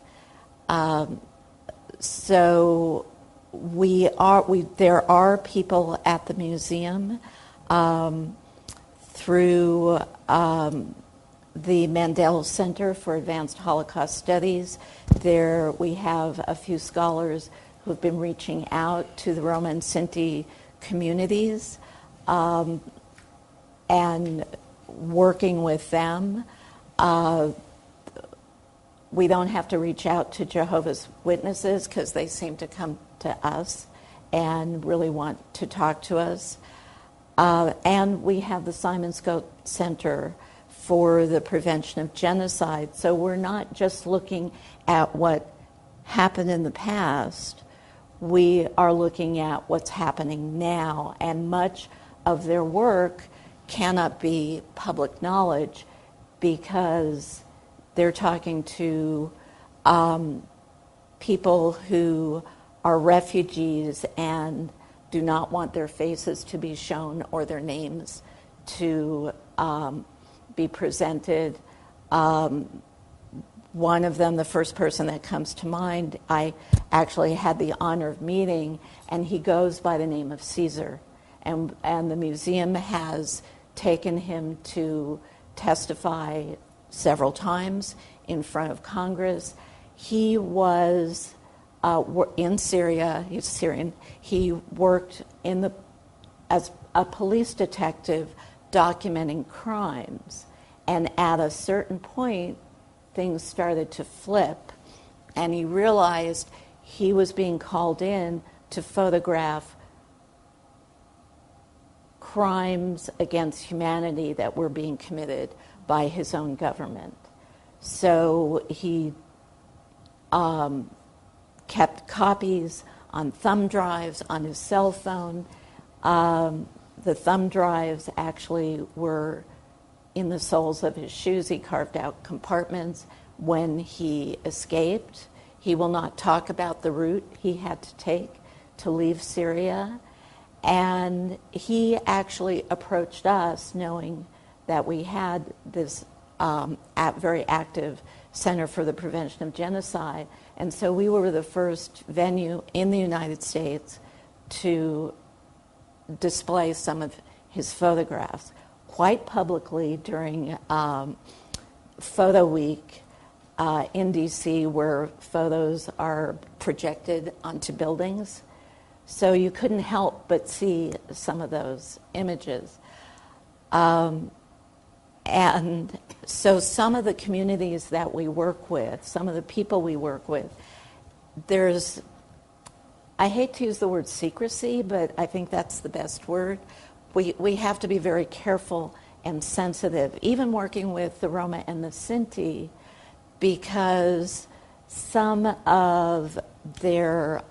So there are people at the museum through the Mandel Center for Advanced Holocaust Studies. There we have a few scholars who have been reaching out to the Roma and Sinti communities and working with them. We don't have to reach out to Jehovah's Witnesses because they seem to come to us and really want to talk to us. And we have the Simon Scott Center for the Prevention of Genocide. So we're not just looking at what happened in the past, we are looking at what's happening now, and much of their work cannot be public knowledge because they're talking to people who are refugees and do not want their faces to be shown or their names to be presented. One of them, the first person that comes to mind, I actually had the honor of meeting, and he goes by the name of Caesar. And the museum has taken him to testify several times in front of Congress. He was in Syria, he's Syrian. He worked as a police detective documenting crimes. And at a certain point, things started to flip, and he realized he was being called in to photograph crimes against humanity that were being committed by his own government. So he kept copies on thumb drives on his cell phone. The thumb drives actually were in the soles of his shoes. He carved out compartments when he escaped. He will not talk about the route he had to take to leave Syria. And he actually approached us knowing that we had this very active Center for the Prevention of Genocide. And so we were the first venue in the United States to display some of his photographs quite publicly during Photo Week in DC, where photos are projected onto buildings. So you couldn't help but see some of those images. And so some of the communities that we work with, some of the people we work with, there's, I hate to use the word secrecy, but I think that's the best word. We have to be very careful and sensitive, even working with the Roma and the Sinti, because some of their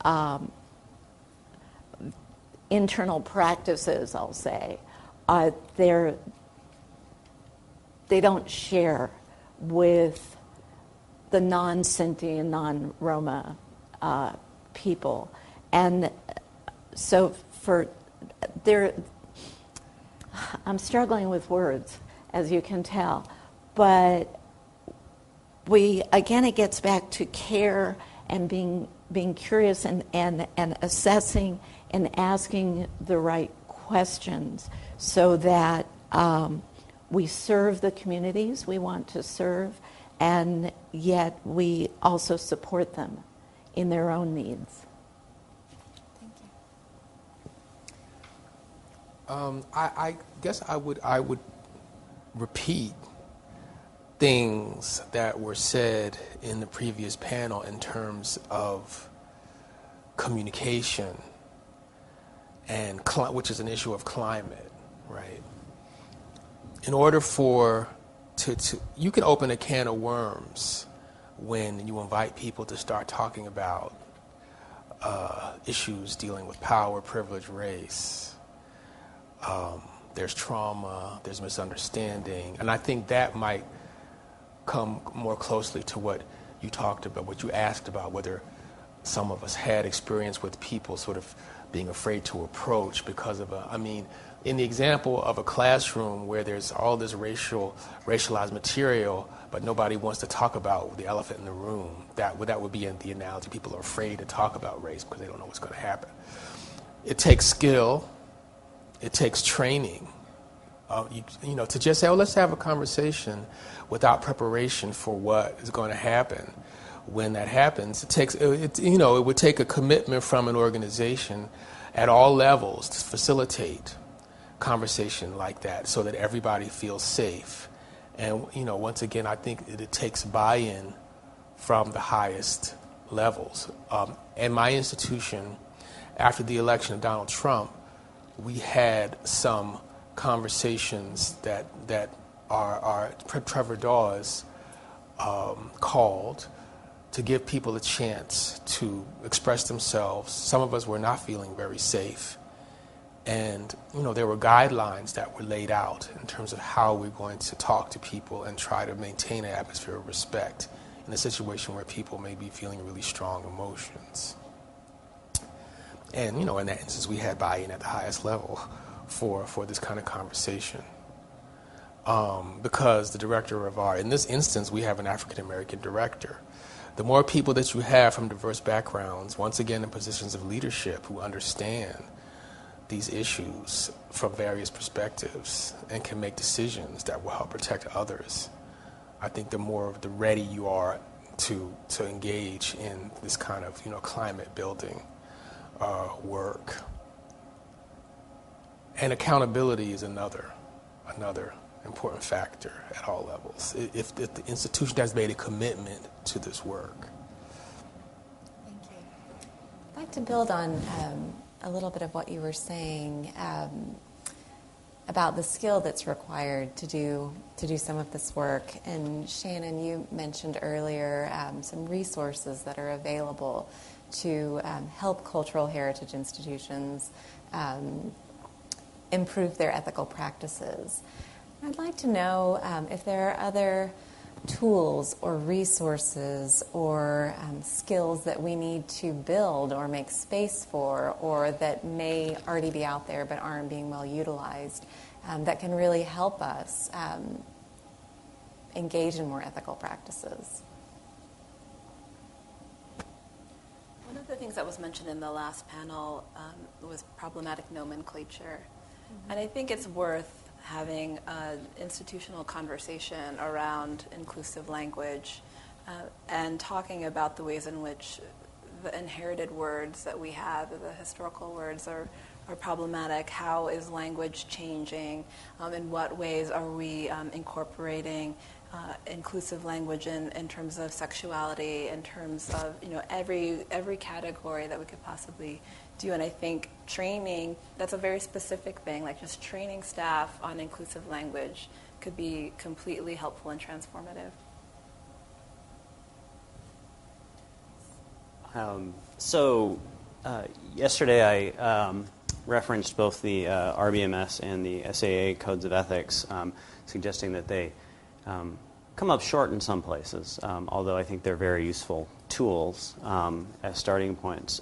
internal practices, I'll say, they don't share with the non-Sinti and non-Roma people. And so I'm struggling with words, as you can tell, but it gets back to care and being curious and assessing and asking the right questions so that we serve the communities we want to serve, and yet we also support them in their own needs. Thank you. I guess I would repeat things that were said in the previous panel in terms of communication and which is an issue of climate, right? In order you can open a can of worms when you invite people to start talking about issues dealing with power, privilege, race. There's trauma, there's misunderstanding, and I think that might come more closely to what you talked about, what you asked about, whether some of us had experience with people sort of being afraid to approach because of in the example of a classroom where there's all this racialized material, but nobody wants to talk about the elephant in the room, that would be in the analogy. People are afraid to talk about race because they don't know what's going to happen. It takes skill. It takes training. To just say, let's have a conversation without preparation for what is going to happen. When that happens, it would take a commitment from an organization at all levels to facilitate conversation like that so that everybody feels safe. And, once again, I think it takes buy-in from the highest levels. And my institution, after the election of Donald Trump, we had some conversations that are Trevor Dawes called to give people a chance to express themselves. Some of us were not feeling very safe. And, there were guidelines that were laid out in terms of how we're going to talk to people and try to maintain an atmosphere of respect in a situation where people may be feeling really strong emotions. And, in that instance, we had buy-in at the highest level for this kind of conversation. Because the director of art, in this instance, we have an African-American director. The more people that you have from diverse backgrounds, once again in positions of leadership, who understand these issues from various perspectives and can make decisions that will help protect others, I think the ready you are to engage in this kind of climate building work. And accountability is another important factor at all levels. If the institution has made a commitment to this work. Thank you. I'd like to build on a little bit of what you were saying about the skill that's required to do some of this work. And Shannon, you mentioned earlier some resources that are available to help cultural heritage institutions improve their ethical practices. I'd like to know if there are other tools or resources or skills that we need to build or make space for, or that may already be out there but aren't being well utilized, that can really help us engage in more ethical practices. One of the things that was mentioned in the last panel was problematic nomenclature. And I think it's worth having an institutional conversation around inclusive language and talking about the ways in which the inherited words that we have, the historical words, are problematic. How is language changing? In what ways are we incorporating inclusive language in terms of sexuality, in terms of every category that we could possibly do? And I think training, that's a very specific thing, like just training staff on inclusive language could be completely helpful and transformative. Yesterday I referenced both the RBMS and the SAA codes of ethics, suggesting that they come up short in some places, although I think they're very useful tools as starting points.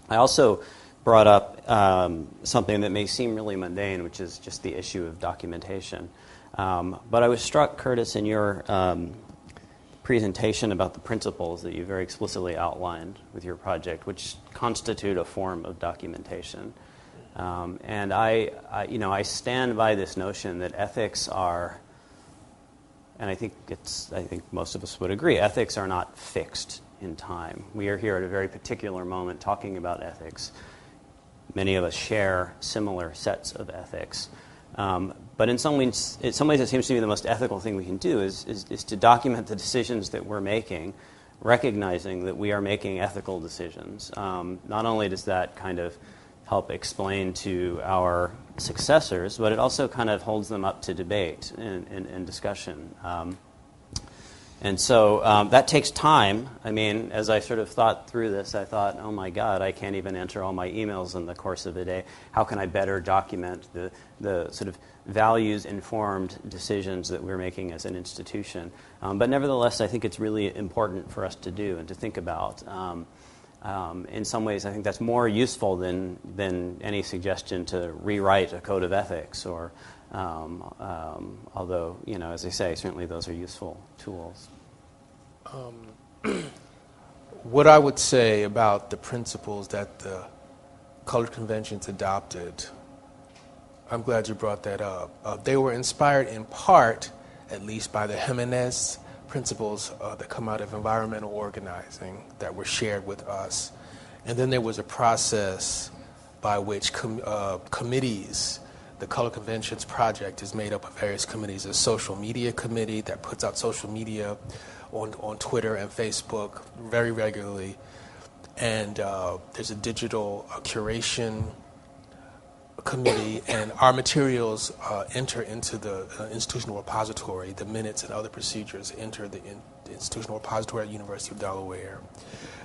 I also brought up something that may seem really mundane, which is just the issue of documentation. But I was struck, Curtis, in your presentation about the principles that you very explicitly outlined with your project, which constitute a form of documentation. And I stand by this notion that ethics are, and I think most of us would agree, ethics are not fixed in time. We are here at a very particular moment talking about ethics. Many of us share similar sets of ethics. But in some ways, it seems to me the most ethical thing we can do is to document the decisions that we're making, recognizing that we are making ethical decisions. Not only does that kind of help explain to our successors, but it also kind of holds them up to debate and discussion. And so that takes time. I mean, as I sort of thought through this, I thought, oh my God, I can't even enter all my emails in the course of a day. How can I better document the sort of values-informed decisions that we're making as an institution? But nevertheless, I think it's really important for us to do and to think about. In some ways, I think that's more useful than any suggestion to rewrite a code of ethics, or although, as I say, certainly those are useful tools. What I would say about the principles that the Colored Conventions adopted, I'm glad you brought that up. They were inspired in part, at least, by the Jimenez principles that come out of environmental organizing that were shared with us. And then there was a process by which committees, the Colored Conventions Project is made up of various committees. A social media committee that puts out social media on Twitter and Facebook very regularly. And there's a digital curation committee, and our materials enter into the institutional repository. The minutes and other procedures enter the institutional repository at the University of Delaware.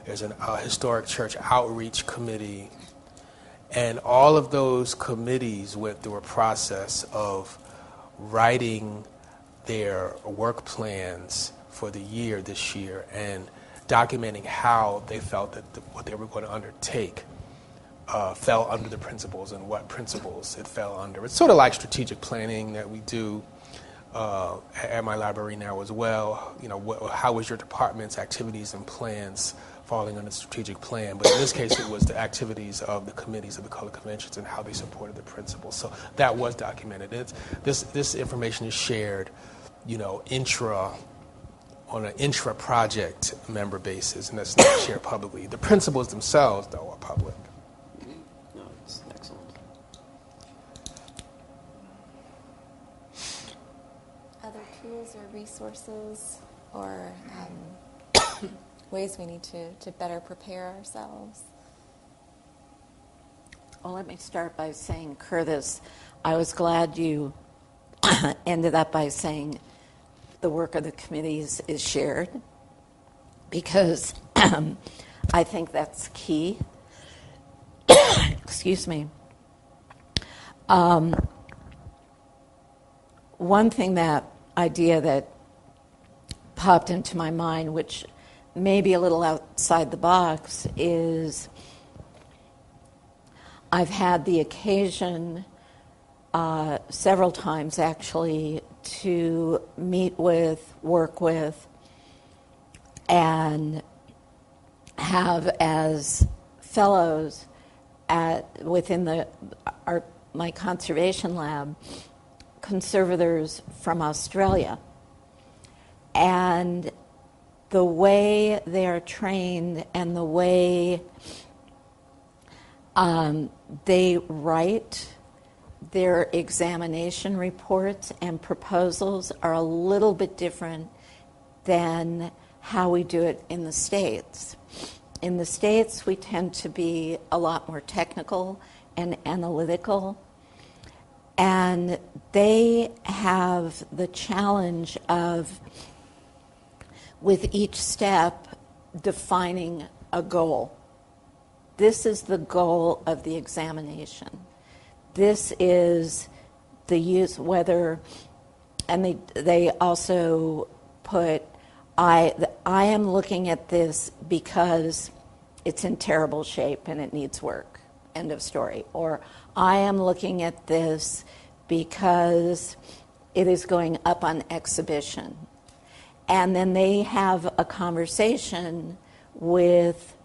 There's a historic church outreach committee, and all of those committees went through a process of writing their work plans for the year this year and documenting how they felt that what they were going to undertake fell under the principles and what principles it fell under. It's sort of like strategic planning that we do at my library now as well. How was your department's activities and plans falling under the strategic plan? But in this case, it was the activities of the committees of the Colored Conventions and how they supported the principles. So that was documented. This information is shared, on an intra-project member basis, and that's not shared publicly. The principles themselves, though, are public. No, it's excellent. Other tools or resources or ways we need to better prepare ourselves? Well, let me start by saying, Curtis, I was glad you ended up by saying the work of the committees is shared, because I think that's key. Excuse me. One thing, idea that popped into my mind, which may be a little outside the box, is I've had the occasion several times actually to meet with, work with, and have as fellows within my conservation lab conservators from Australia. And the way they're trained and the way they write their examination reports and proposals are a little bit different than how we do it in the States. In the States, we tend to be a lot more technical and analytical, and they have the challenge of, with each step, defining a goal. This is the goal of the examination. This is the use, and they also put, I am looking at this because it's in terrible shape and it needs work, end of story. Or I am looking at this because it is going up on exhibition. And then they have a conversation with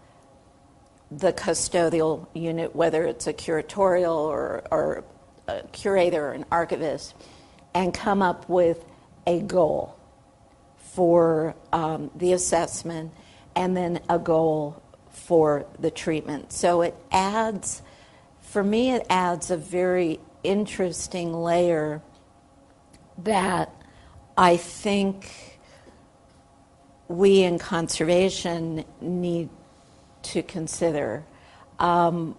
the custodial unit, whether it's a curatorial or a curator or an archivist, and come up with a goal for the assessment and then a goal for the treatment. So it adds, for me, it adds a very interesting layer that I think we in conservation need to consider.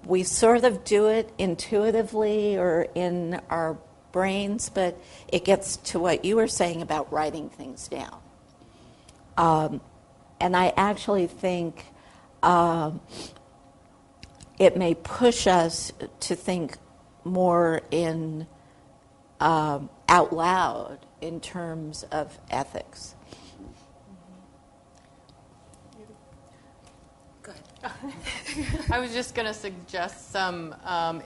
We sort of do it intuitively or in our brains, but it gets to what you were saying about writing things down. And I actually think it may push us to think more in out loud in terms of ethics. I was just going to suggest some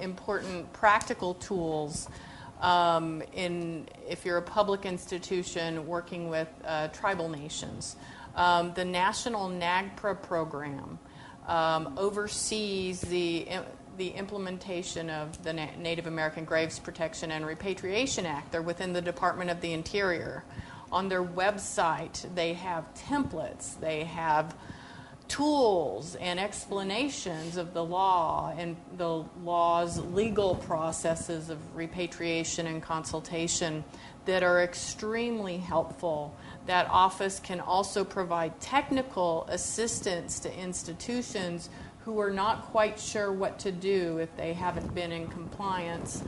important practical tools if you're a public institution working with tribal nations. The National NAGPRA program oversees the implementation of the Native American Graves Protection and Repatriation Act. They're within the Department of the Interior. On their website, they have templates. They have tools and explanations of the law and the law's legal processes of repatriation and consultation that are extremely helpful. That office can also provide technical assistance to institutions who are not quite sure what to do if they haven't been in compliance.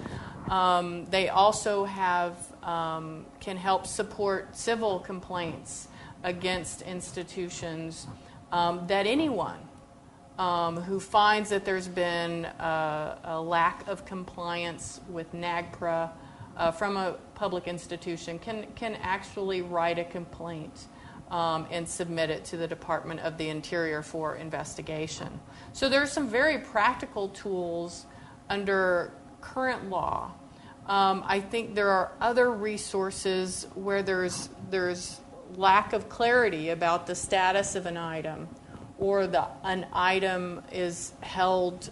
They also can help support civil complaints against institutions that anyone who finds that there's been a lack of compliance with NAGPRA from a public institution can actually write a complaint and submit it to the Department of the Interior for investigation. So there are some very practical tools under current law. I think there are other resources where there's lack of clarity about the status of an item, or an item is held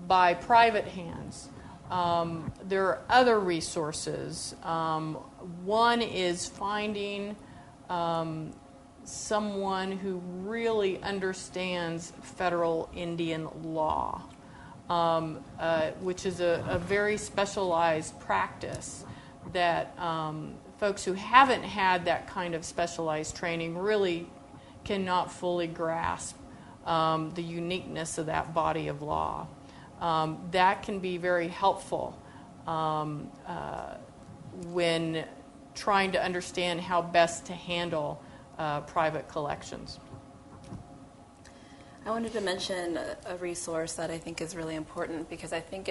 by private hands. There are other resources. One is finding someone who really understands federal Indian law, which is a very specialized practice that folks who haven't had that kind of specialized training really cannot fully grasp the uniqueness of that body of law. That can be very helpful when trying to understand how best to handle private collections. I wanted to mention a resource that I think is really important because I think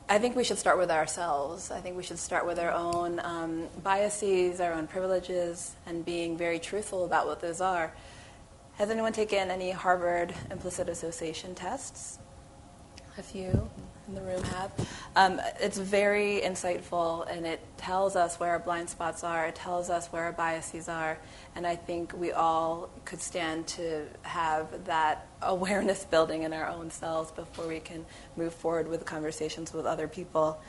I think we should start with ourselves. I think we should start with our own biases, our own privileges, and being very truthful about what those are. Has anyone taken any Harvard implicit association tests? A few in the room have. It's very insightful, and it tells us where our blind spots are. It tells us where our biases are. And I think we all could stand to have that awareness building in our own selves before we can move forward with conversations with other people.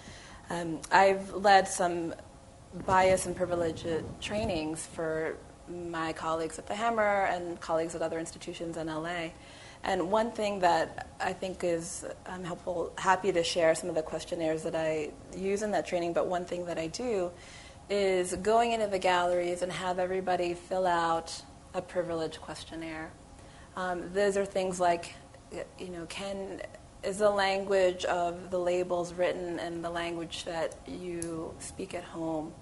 I've led some bias and privilege trainings for my colleagues at the Hammer and colleagues at other institutions in LA. And one thing that I think is happy to share some of the questionnaires that I use in that training, but one thing that I do is going into the galleries and have everybody fill out a privilege questionnaire. Those are things like, is the language of the labels written in the language that you speak at home?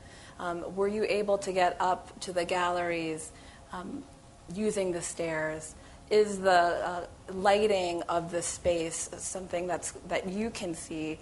Were you able to get up to the galleries using the stairs? Is the lighting of the space something that you can see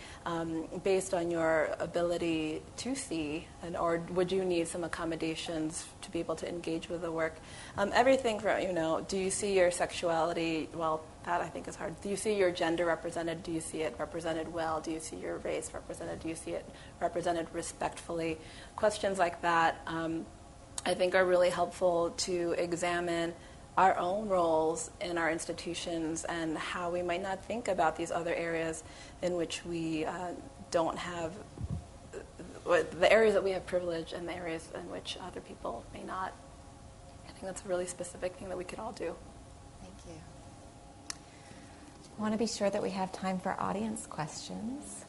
based on your ability to see, or would you need some accommodations to be able to engage with the work? Everything from, do you see your sexuality? Well, that I think is hard. Do you see your gender represented? Do you see it represented well? Do you see your race represented? Do you see it represented respectfully? Questions like that I think are really helpful to examine our own roles in our institutions and how we might not think about these other areas in which we don't have, the areas that we have privilege and the areas in which other people may not. I think that's a really specific thing that we could all do. Thank you. I want to be sure that we have time for audience questions.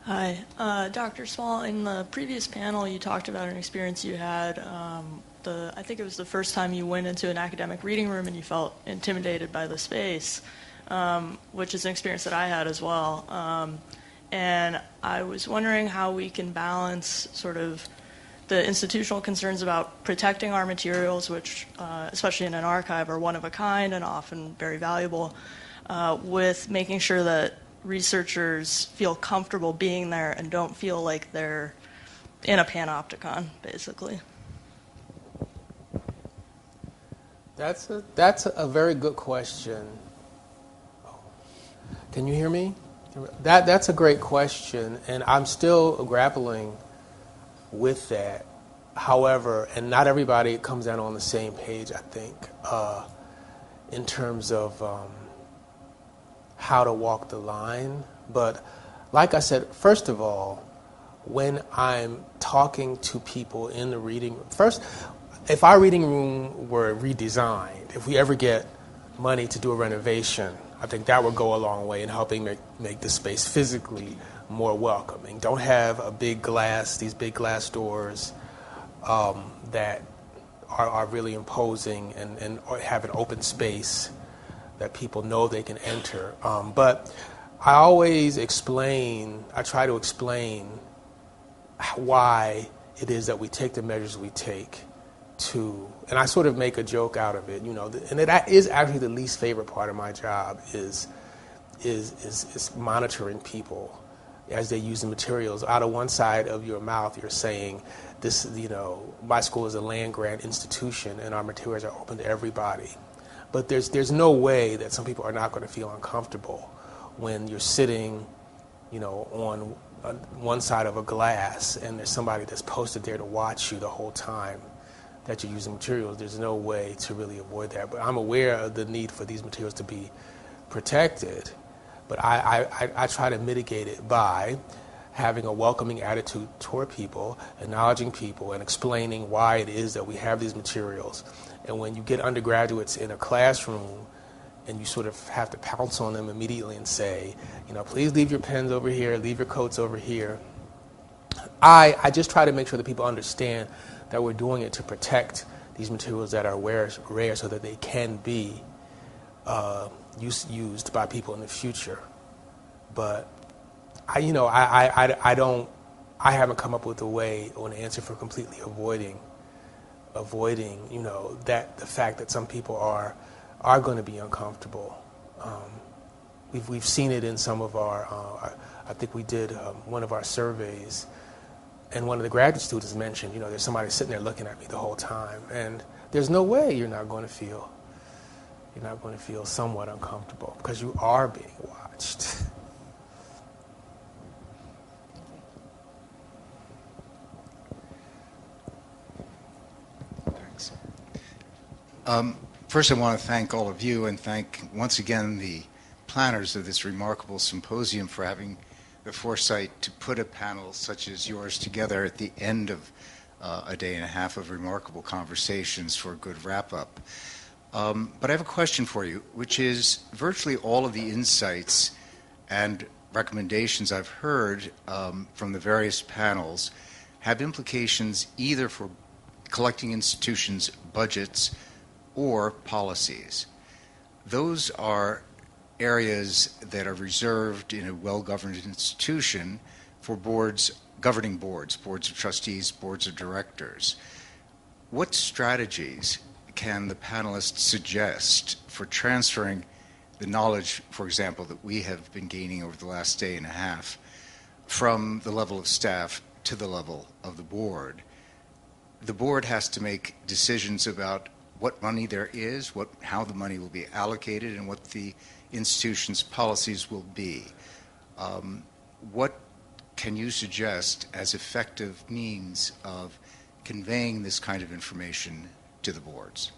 Hi. Dr. Small, in the previous panel you talked about an experience you had, I think it was the first time you went into an academic reading room and you felt intimidated by the space, which is an experience that I had as well. And I was wondering how we can balance sort of the institutional concerns about protecting our materials, which, especially in an archive, are one of a kind and often very valuable, with making sure that researchers feel comfortable being there and don't feel like they're in a panopticon, basically. That's a very good question. Can you hear me? That's a great question, and I'm still grappling with that. However, and not everybody comes down on the same page, I think, in terms of how to walk the line. But like I said, first of all, when I'm talking to people in the reading room, first, if our reading room were redesigned, if we ever get money to do a renovation, I think that would go a long way in helping make the space physically more welcoming. Don't have these big glass doors that are really imposing and have an open space that people know they can enter. But I always try to explain why it is that we take the measures we take and I sort of make a joke out of it, and it is actually the least favorite part of my job is monitoring people as they use the materials. Out of one side of your mouth, you're saying, this, my school is a land-grant institution and our materials are open to everybody. But there's no way that some people are not going to feel uncomfortable when you're sitting, on one side of a glass and there's somebody that's posted there to watch you the whole time that you're using materials. There's no way to really avoid that. But I'm aware of the need for these materials to be protected. But I try to mitigate it by having a welcoming attitude toward people, acknowledging people, and explaining why it is that we have these materials. And when you get undergraduates in a classroom and you sort of have to pounce on them immediately and say, please leave your pens over here, leave your coats over here, I just try to make sure that people understand that we're doing it to protect these materials that are rare so that they can be used by people in the future. But I don't I haven't come up with a way or an answer for completely avoiding, that the fact that some people are going to be uncomfortable. We've seen it in some of our, I think we did one of our surveys, and one of the graduate students mentioned, there's somebody sitting there looking at me the whole time, and there's no way you're not going to feel somewhat uncomfortable because you are being watched. Thanks. First, I want to thank all of you and thank once again the planners of this remarkable symposium for having the foresight to put a panel such as yours together at the end of a day and a half of remarkable conversations for a good wrap-up. But I have a question for you, which is virtually all of the insights and recommendations I've heard from the various panels have implications either for collecting institutions' budgets or policies. Those are areas that are reserved in a well-governed institution for governing boards of trustees, boards of directors. What strategies can the panelists suggest for transferring the knowledge, for example, that we have been gaining over the last day and a half from the level of staff to the level of the board? The board has to make decisions about what money there is, how the money will be allocated, and what the institution's policies will be. What can you suggest as effective means of conveying this kind of information to the boards?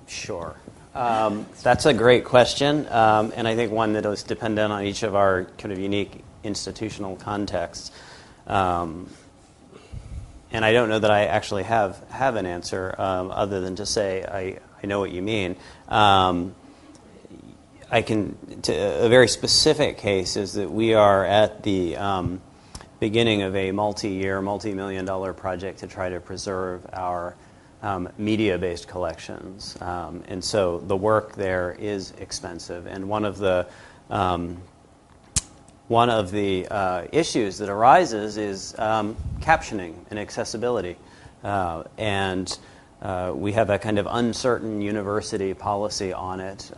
Sure. That's a great question, and I think one that is dependent on each of our kind of unique institutional contexts. And I don't know that I actually have an answer other than to say I know what you mean. A very specific case is that we are at the beginning of a multi-year, multi-million-dollar project to try to preserve our media-based collections. And so the work there is expensive. And one of the issues that arises is captioning and accessibility. And we have a kind of uncertain university policy on it.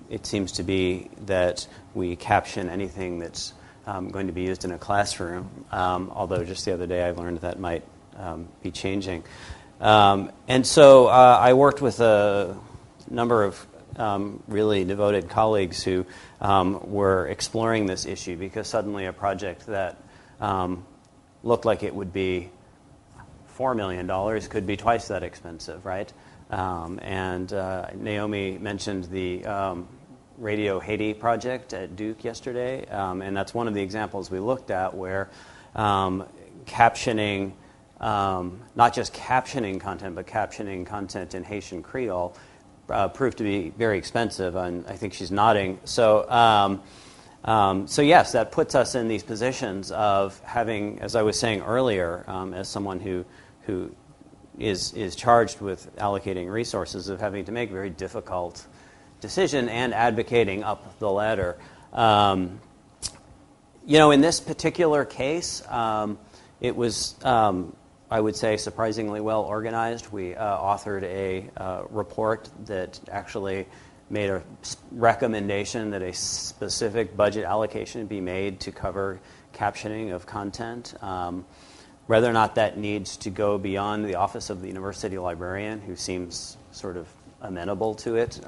It seems to be that we caption anything that's going to be used in a classroom, although just the other day I learned that might be changing. And so I worked with a number of really devoted colleagues who were exploring this issue because suddenly a project that looked like it would be $4 million could be twice that expensive, right? And Naomi mentioned the Radio Haiti project at Duke yesterday, and that's one of the examples we looked at where captioning, not just captioning content, but captioning content in Haitian Creole proved to be very expensive, and I think she's nodding. So yes, that puts us in these positions of having, as I was saying earlier, as someone who is charged with allocating resources, of having to make very difficult decision and advocating up the ladder. In this particular case, it was, I would say, surprisingly well organized. We authored a report that actually made a recommendation that a specific budget allocation be made to cover captioning of content. Whether or not that needs to go beyond the office of the university librarian, who seems sort of amenable to it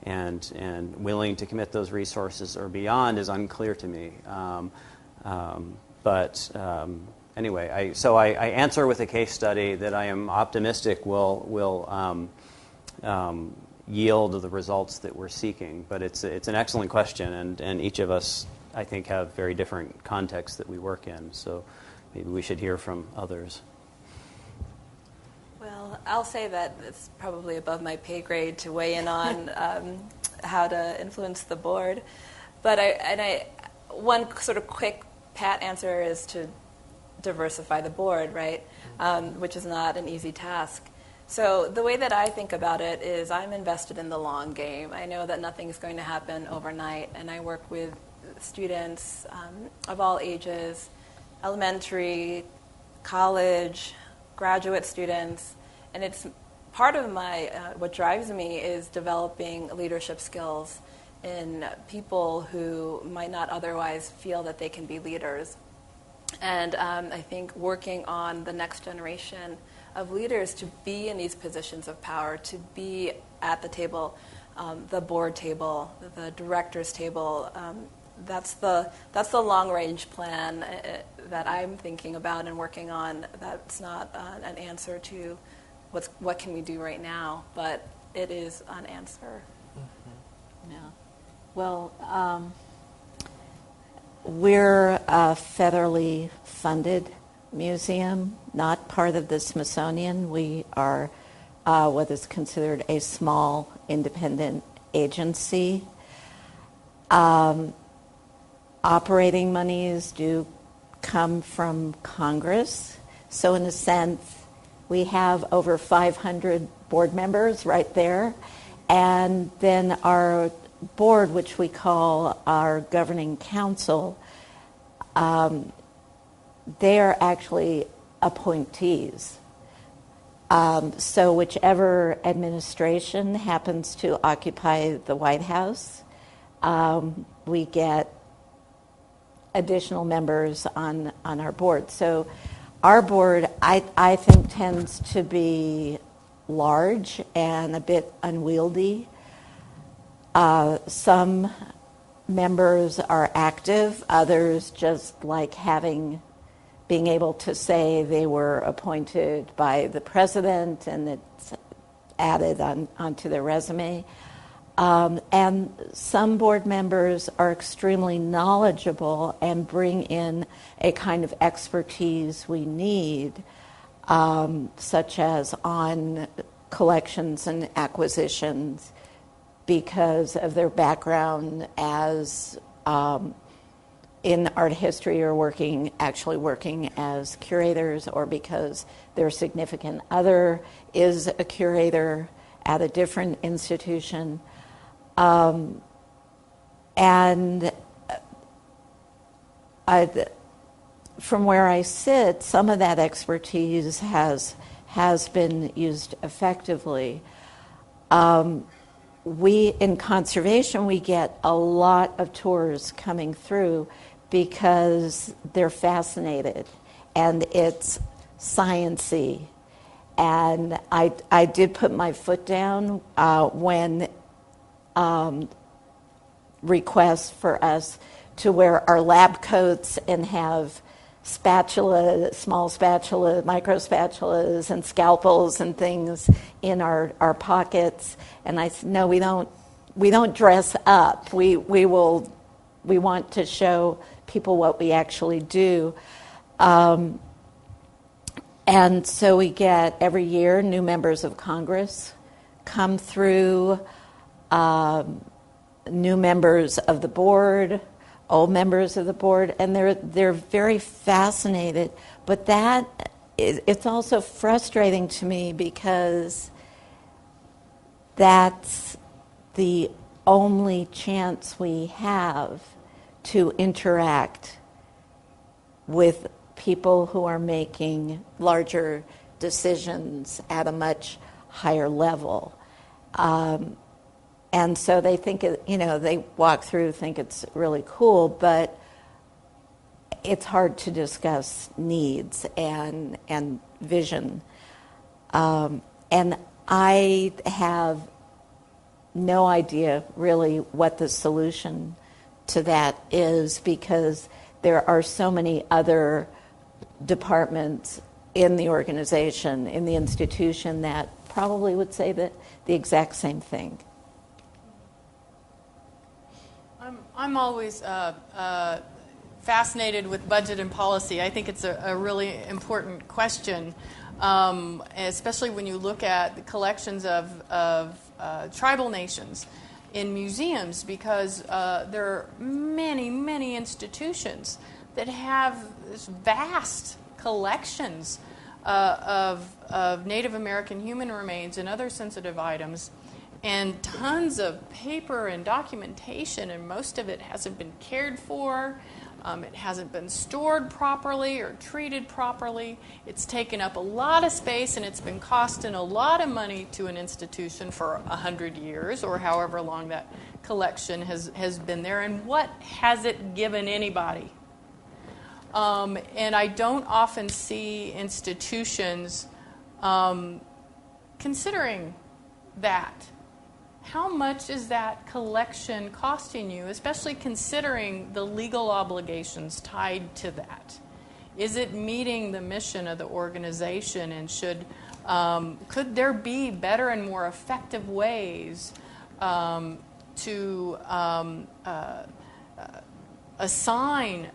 and willing to commit those resources or beyond, is unclear to me. Anyway, I answer with a case study that I am optimistic will yield the results that we're seeking. But it's an excellent question, and each of us, I think, have very different contexts that we work in. So maybe we should hear from others. Well, I'll say that it's probably above my pay grade to weigh in on how to influence the board. But one sort of quick pat answer is to diversify the board, right? Which is not an easy task. So the way that I think about it is I'm invested in the long game. I know that nothing is going to happen overnight, and I work with students of all ages, elementary, college, graduate students, and it's part of my, what drives me is developing leadership skills in people who might not otherwise feel that they can be leaders. And I think working on the next generation of leaders to be in these positions of power, to be at the table, the board table, the director's table, that's the long-range plan that I'm thinking about and working on. That's not an answer to what can we do right now, but it is an answer. Mm-hmm. Yeah. Well, we're a federally funded museum, not part of the Smithsonian. We are what is considered a small independent agency. Operating monies do come from Congress. So in a sense, we have over 500 board members right there. And then our board, which we call our governing council, they are actually appointees. So whichever administration happens to occupy the White House, we get additional members on our board. So our board, I think, tends to be large and a bit unwieldy. Some members are active, others just like being able to say they were appointed by the president and it's added onto their resume. And some board members are extremely knowledgeable and bring in a kind of expertise we need, such as on collections and acquisitions, because of their background as in art history or actually working as curators, or because their significant other is a curator at a different institution. And from where I sit, some of that expertise has been used effectively. In conservation, we get a lot of tours coming through because they're fascinated, and it's science-y. And I did put my foot down when requests for us to wear our lab coats and have small spatula, micro spatulas and scalpels and things in our pockets. And I said, no, we don't dress up. We want to show people what we actually do. And so we get every year new members of Congress come through, new members of the board, old members of the board, and they're very fascinated. But it's also frustrating to me because that's the only chance we have to interact with people who are making larger decisions at a much higher level. And so they think, they walk through, think it's really cool, but it's hard to discuss needs and vision. And I have no idea really what the solution to that is, because there are so many other departments in the organization, in the institution, that probably would say the exact same thing. I'm always fascinated with budget and policy. I think it's a really important question, especially when you look at the collections of tribal nations in museums, because there are many, many institutions that have this vast collections of Native American human remains and other sensitive items, and tons of paper and documentation, and most of it hasn't been cared for. It hasn't been stored properly or treated properly. It's taken up a lot of space, and it's been costing a lot of money to an institution for 100 years or however long that collection has been there. And what has it given anybody? And I don't often see institutions considering that. How much is that collection costing you, especially considering the legal obligations tied to that? Is it meeting the mission of the organization, and could there be better and more effective ways to assign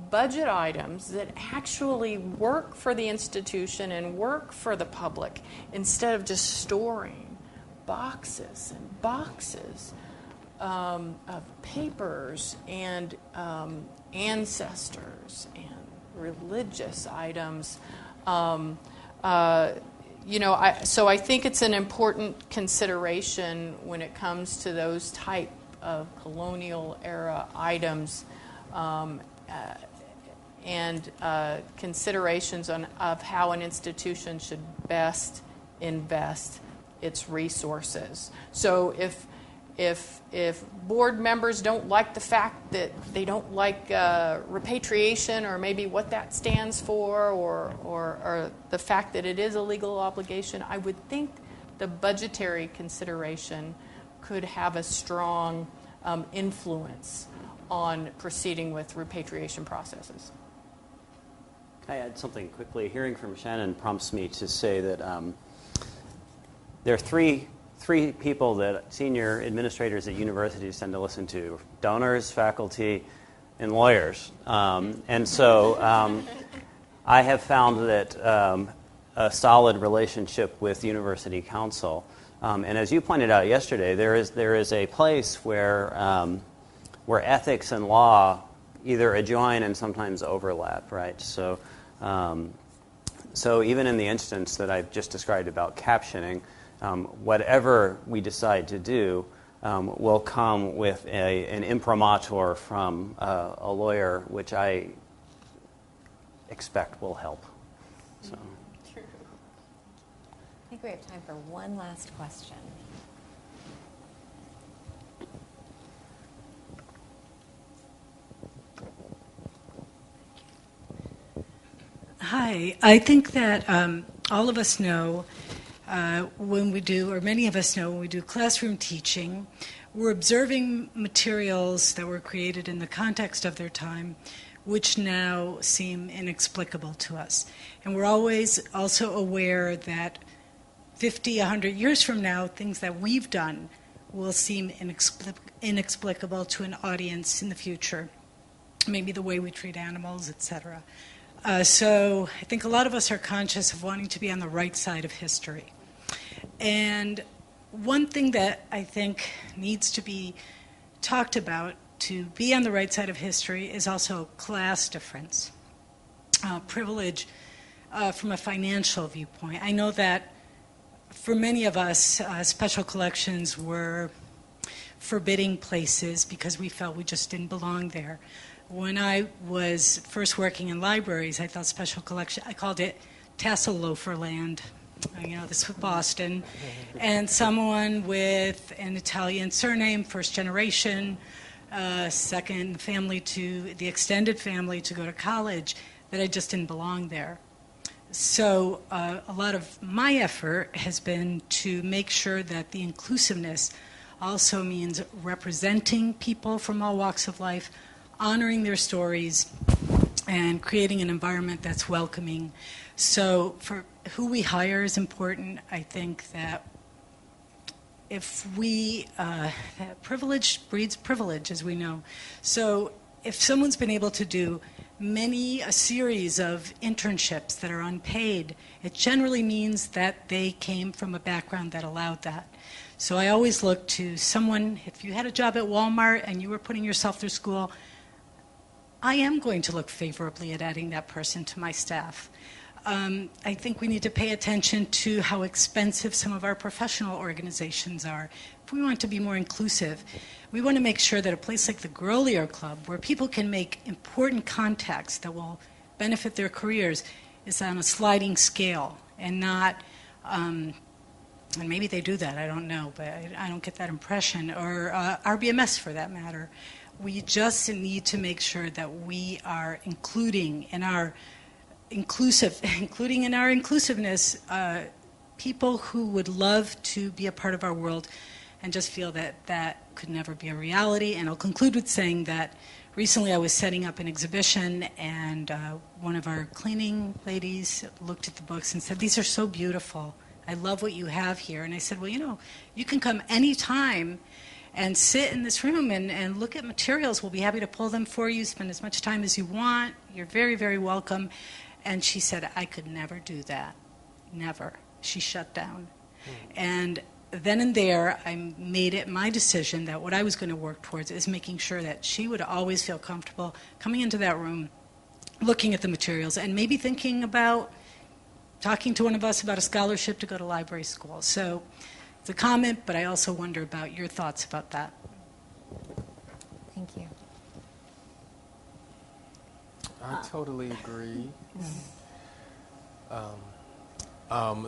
budget items that actually work for the institution and work for the public, instead of just storing boxes and boxes of papers and ancestors and religious items? So I think it's an important consideration when it comes to those type of colonial era items, and considerations of how an institution should best invest its resources. So if board members don't like the fact that they don't like repatriation, or maybe what that stands for, or the fact that it is a legal obligation, I would think the budgetary consideration could have a strong influence on proceeding with repatriation processes. Can I add something quickly? Hearing from Shannon prompts me to say that there are three people that senior administrators at universities tend to listen to: donors, faculty, and lawyers. And so I have found that a solid relationship with university council. And as you pointed out yesterday, there is a place where ethics and law either adjoin and sometimes overlap, right? So even in the instance that I've just described about captioning, whatever we decide to do will come with an imprimatur from a lawyer, which I expect will help. So. True. I think we have time for one last question. Hi. I think that all of us know when we do, or many of us know when we do classroom teaching, we're observing materials that were created in the context of their time, which now seem inexplicable to us. And we're always also aware that 50, 100 years from now, things that we've done will seem inexplicable to an audience in the future. Maybe the way we treat animals, etc. So I think a lot of us are conscious of wanting to be on the right side of history. And one thing that I think needs to be talked about to be on the right side of history is also class difference, privilege from a financial viewpoint. I know that for many of us, special collections were forbidding places because we felt we just didn't belong there. When I was first working in libraries, I thought special collection, I called it tassel loafer land. This was Boston. And someone with an Italian surname, first generation, second family to the extended family to go to college, that I just didn't belong there. So a lot of my effort has been to make sure that the inclusiveness also means representing people from all walks of life, honoring their stories, and creating an environment that's welcoming. So for who we hire is important. I think that if we, privilege breeds privilege, as we know. So if someone's been able to do a series of internships that are unpaid, it generally means that they came from a background that allowed that. So I always look to someone, if you had a job at Walmart and you were putting yourself through school, I am going to look favorably at adding that person to my staff. I think we need to pay attention to how expensive some of our professional organizations are. If we want to be more inclusive, we want to make sure that a place like the Grolier Club, where people can make important contacts that will benefit their careers, is on a sliding scale and not, and maybe they do that, I don't know, but I don't get that impression, or RBMS for that matter. We just need to make sure that we are including in our inclusiveness people who would love to be a part of our world and just feel that that could never be a reality. And I'll conclude with saying that recently I was setting up an exhibition, and one of our cleaning ladies looked at the books and said, "These are so beautiful. I love what you have here." And I said, "Well, you can come anytime and sit in this room and look at materials. We'll be happy to pull them for you, spend as much time as you want. You're very, very welcome." And she said, "I could never do that. Never." She shut down. And then and there, I made it my decision that what I was going to work towards is making sure that she would always feel comfortable coming into that room, looking at the materials, and maybe thinking about talking to one of us about a scholarship to go to library school. So it's a comment, but I also wonder about your thoughts about that. Thank you. I totally agree.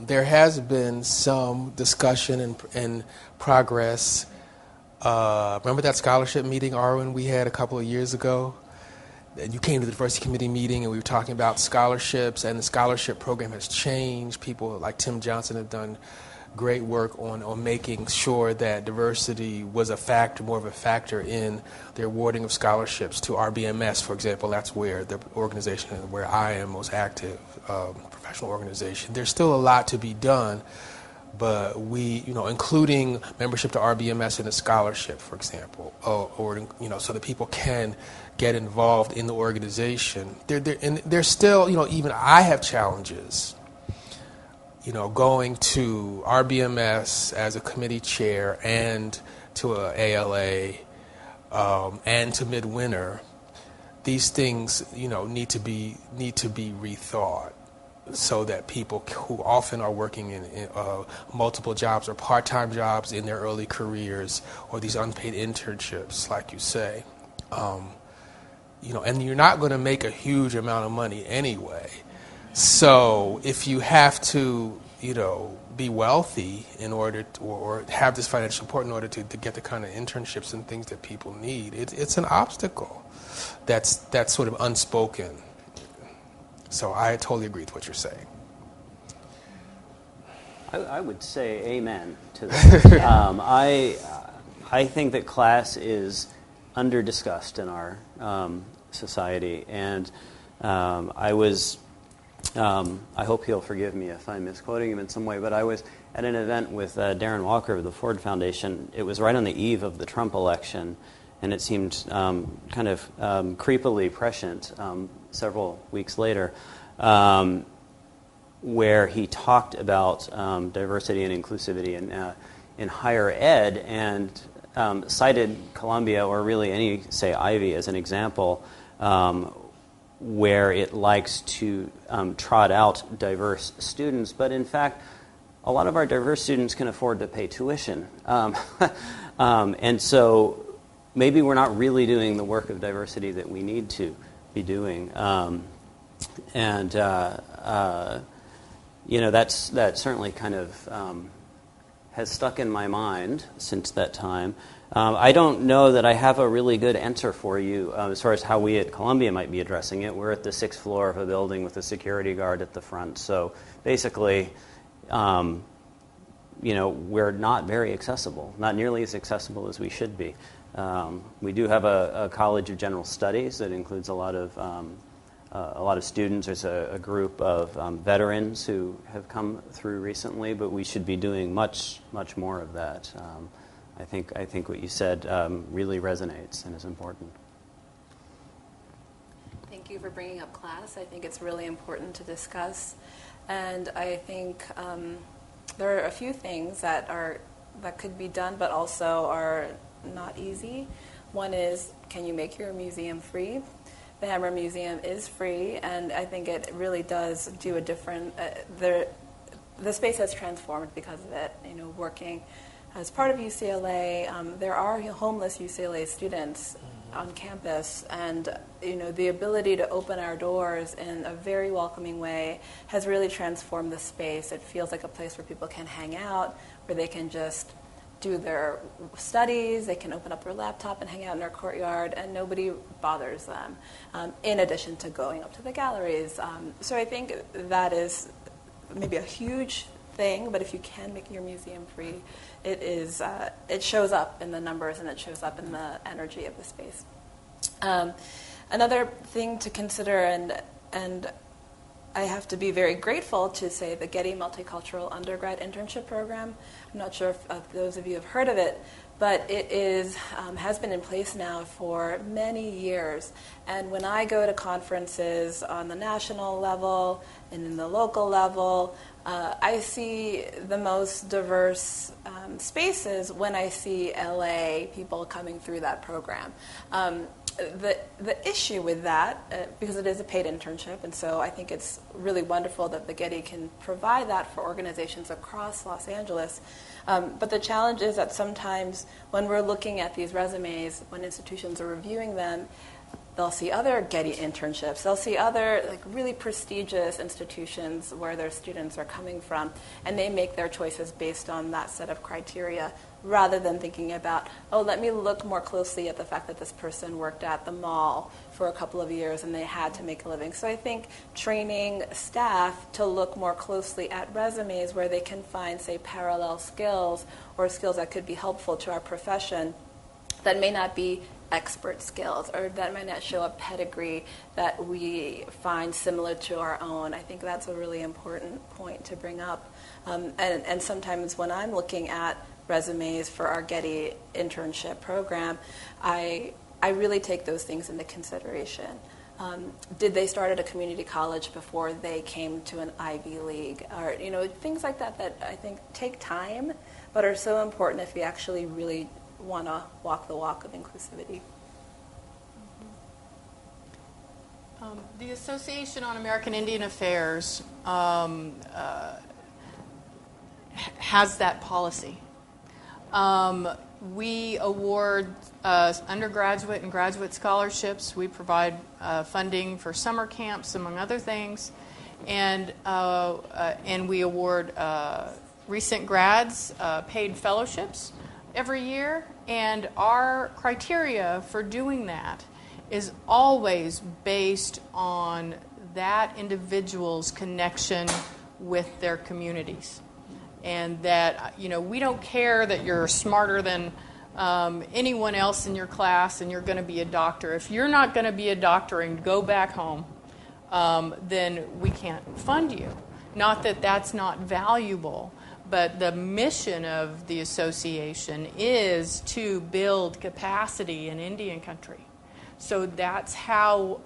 There has been some discussion and progress. Remember that scholarship meeting, Arwen, we had a couple of years ago? You came to the diversity committee meeting and we were talking about scholarships, and the scholarship program has changed. People like Tim Johnson have done great work on making sure that diversity was more of a factor in the awarding of scholarships to RBMS, for example. That's where the organization where I am most active, professional organization. There's still a lot to be done, but we, including membership to RBMS in a scholarship, for example, or so that people can get involved in the organization. And there's still, even I have challenges. Going to RBMS as a committee chair and to a ALA and to Midwinter, these things, need to be rethought so that people who often are working in multiple jobs or part-time jobs in their early careers, or these unpaid internships, like you say, and you're not going to make a huge amount of money anyway. So if you have to, be wealthy in order to, or have this financial support in order to get the kind of internships and things that people need, it's an obstacle that's sort of unspoken. So I totally agree with what you're saying. I would say amen to that. I think that class is under-discussed in our society, and I hope he'll forgive me if I'm misquoting him in some way, but I was at an event with Darren Walker of the Ford Foundation. It was right on the eve of the Trump election, and it seemed kind of creepily prescient several weeks later, where he talked about diversity and inclusivity in higher ed, and cited Columbia, or really any, say, Ivy, as an example, where it likes to trot out diverse students, but in fact, a lot of our diverse students can afford to pay tuition. And so maybe we're not really doing the work of diversity that we need to be doing. That certainly kind of has stuck in my mind since that time. I don't know that I have a really good answer for you as far as how we at Columbia might be addressing it. We're at the 6th floor of a building with a security guard at the front. So basically, we're not very accessible, not nearly as accessible as we should be. We do have a College of General Studies that includes a lot of students. There's a group of veterans who have come through recently, but we should be doing much, much more of that. I think what you said really resonates and is important. Thank you for bringing up class. I think it's really important to discuss, and I think there are a few things that could be done, but also are not easy. One is, can you make your museum free? the Hammer Museum is free, and I think it really does do a different. The space has transformed because of it. Working as part of UCLA, there are homeless UCLA students on campus, and the ability to open our doors in a very welcoming way has really transformed the space. It feels like a place where people can hang out, where they can just do their studies, they can open up their laptop and hang out in our courtyard, and nobody bothers them, in addition to going up to the galleries. So I think that is maybe a huge thing, but if you can make your museum free, it shows up in the numbers and it shows up in the energy of the space. Another thing to consider, and I have to be very grateful to say the Getty Multicultural Undergrad Internship Program. I'm not sure if those of you have heard of it, but it has been in place now for many years. And when I go to conferences on the national level and in the local level, I see the most diverse spaces when I see LA people coming through that program. The issue with that, because it is a paid internship, and so I think it's really wonderful that the Getty can provide that for organizations across Los Angeles. But the challenge is that sometimes when we're looking at these resumes, when institutions are reviewing them, they'll see other Getty internships. They'll see other really prestigious institutions where their students are coming from, and they make their choices based on that set of criteria, rather than thinking about, let me look more closely at the fact that this person worked at the mall for a couple of years and they had to make a living. So I think training staff to look more closely at resumes where they can find, say, parallel skills or skills that could be helpful to our profession that may not be expert skills, or that might not show a pedigree that we find similar to our own. I think that's a really important point to bring up. And sometimes when I'm looking at resumes for our Getty internship program, I really take those things into consideration. Did they start at a community college before they came to an Ivy League? Or things like that I think take time, but are so important if we actually really want to walk the walk of inclusivity. The Association on American Indian Affairs has that policy. We award undergraduate and graduate scholarships. We provide funding for summer camps, among other things, and we award recent grads paid fellowships every year. And our criteria for doing that is always based on that individual's connection with their communities. And that, we don't care that you're smarter than anyone else in your class and you're going to be a doctor. If you're not going to be a doctor and go back home, then we can't fund you. Not that that's not valuable, but the mission of the association is to build capacity in Indian country. So that's how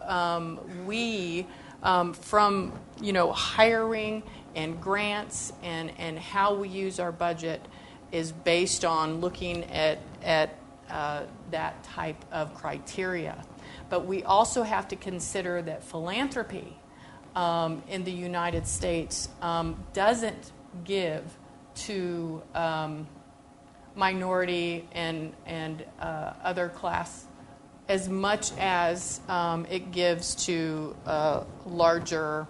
we, from hiring and grants and how we use our budget, is based on looking at that type of criteria. But we also have to consider that philanthropy in the United States doesn't give to minority and other class as much as it gives to larger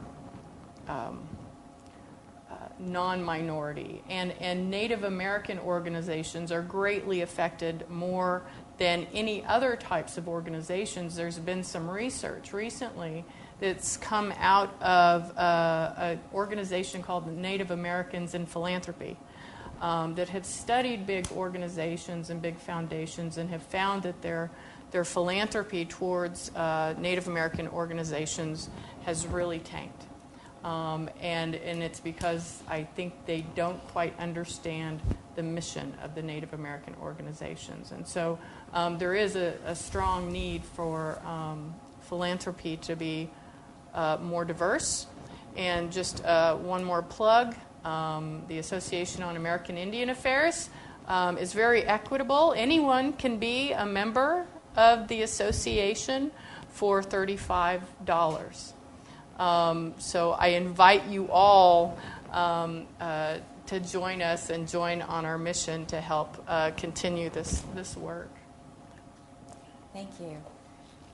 non-minority. And Native American organizations are greatly affected more than any other types of organizations. There's been some research recently that's come out of an organization called the Native Americans in Philanthropy that have studied big organizations and big foundations and have found that their philanthropy towards Native American organizations has really tanked. And it's because I think they don't quite understand the mission of the Native American organizations. And so there is a strong need for philanthropy to be more diverse. And just one more plug, the Association on American Indian Affairs is very equitable. Anyone can be a member of the association for $35. So I invite you all to join us and join on our mission to help continue this work. Thank you.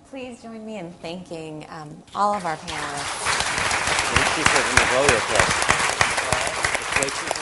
Please join me in thanking all of our panelists. Thank you for the applause.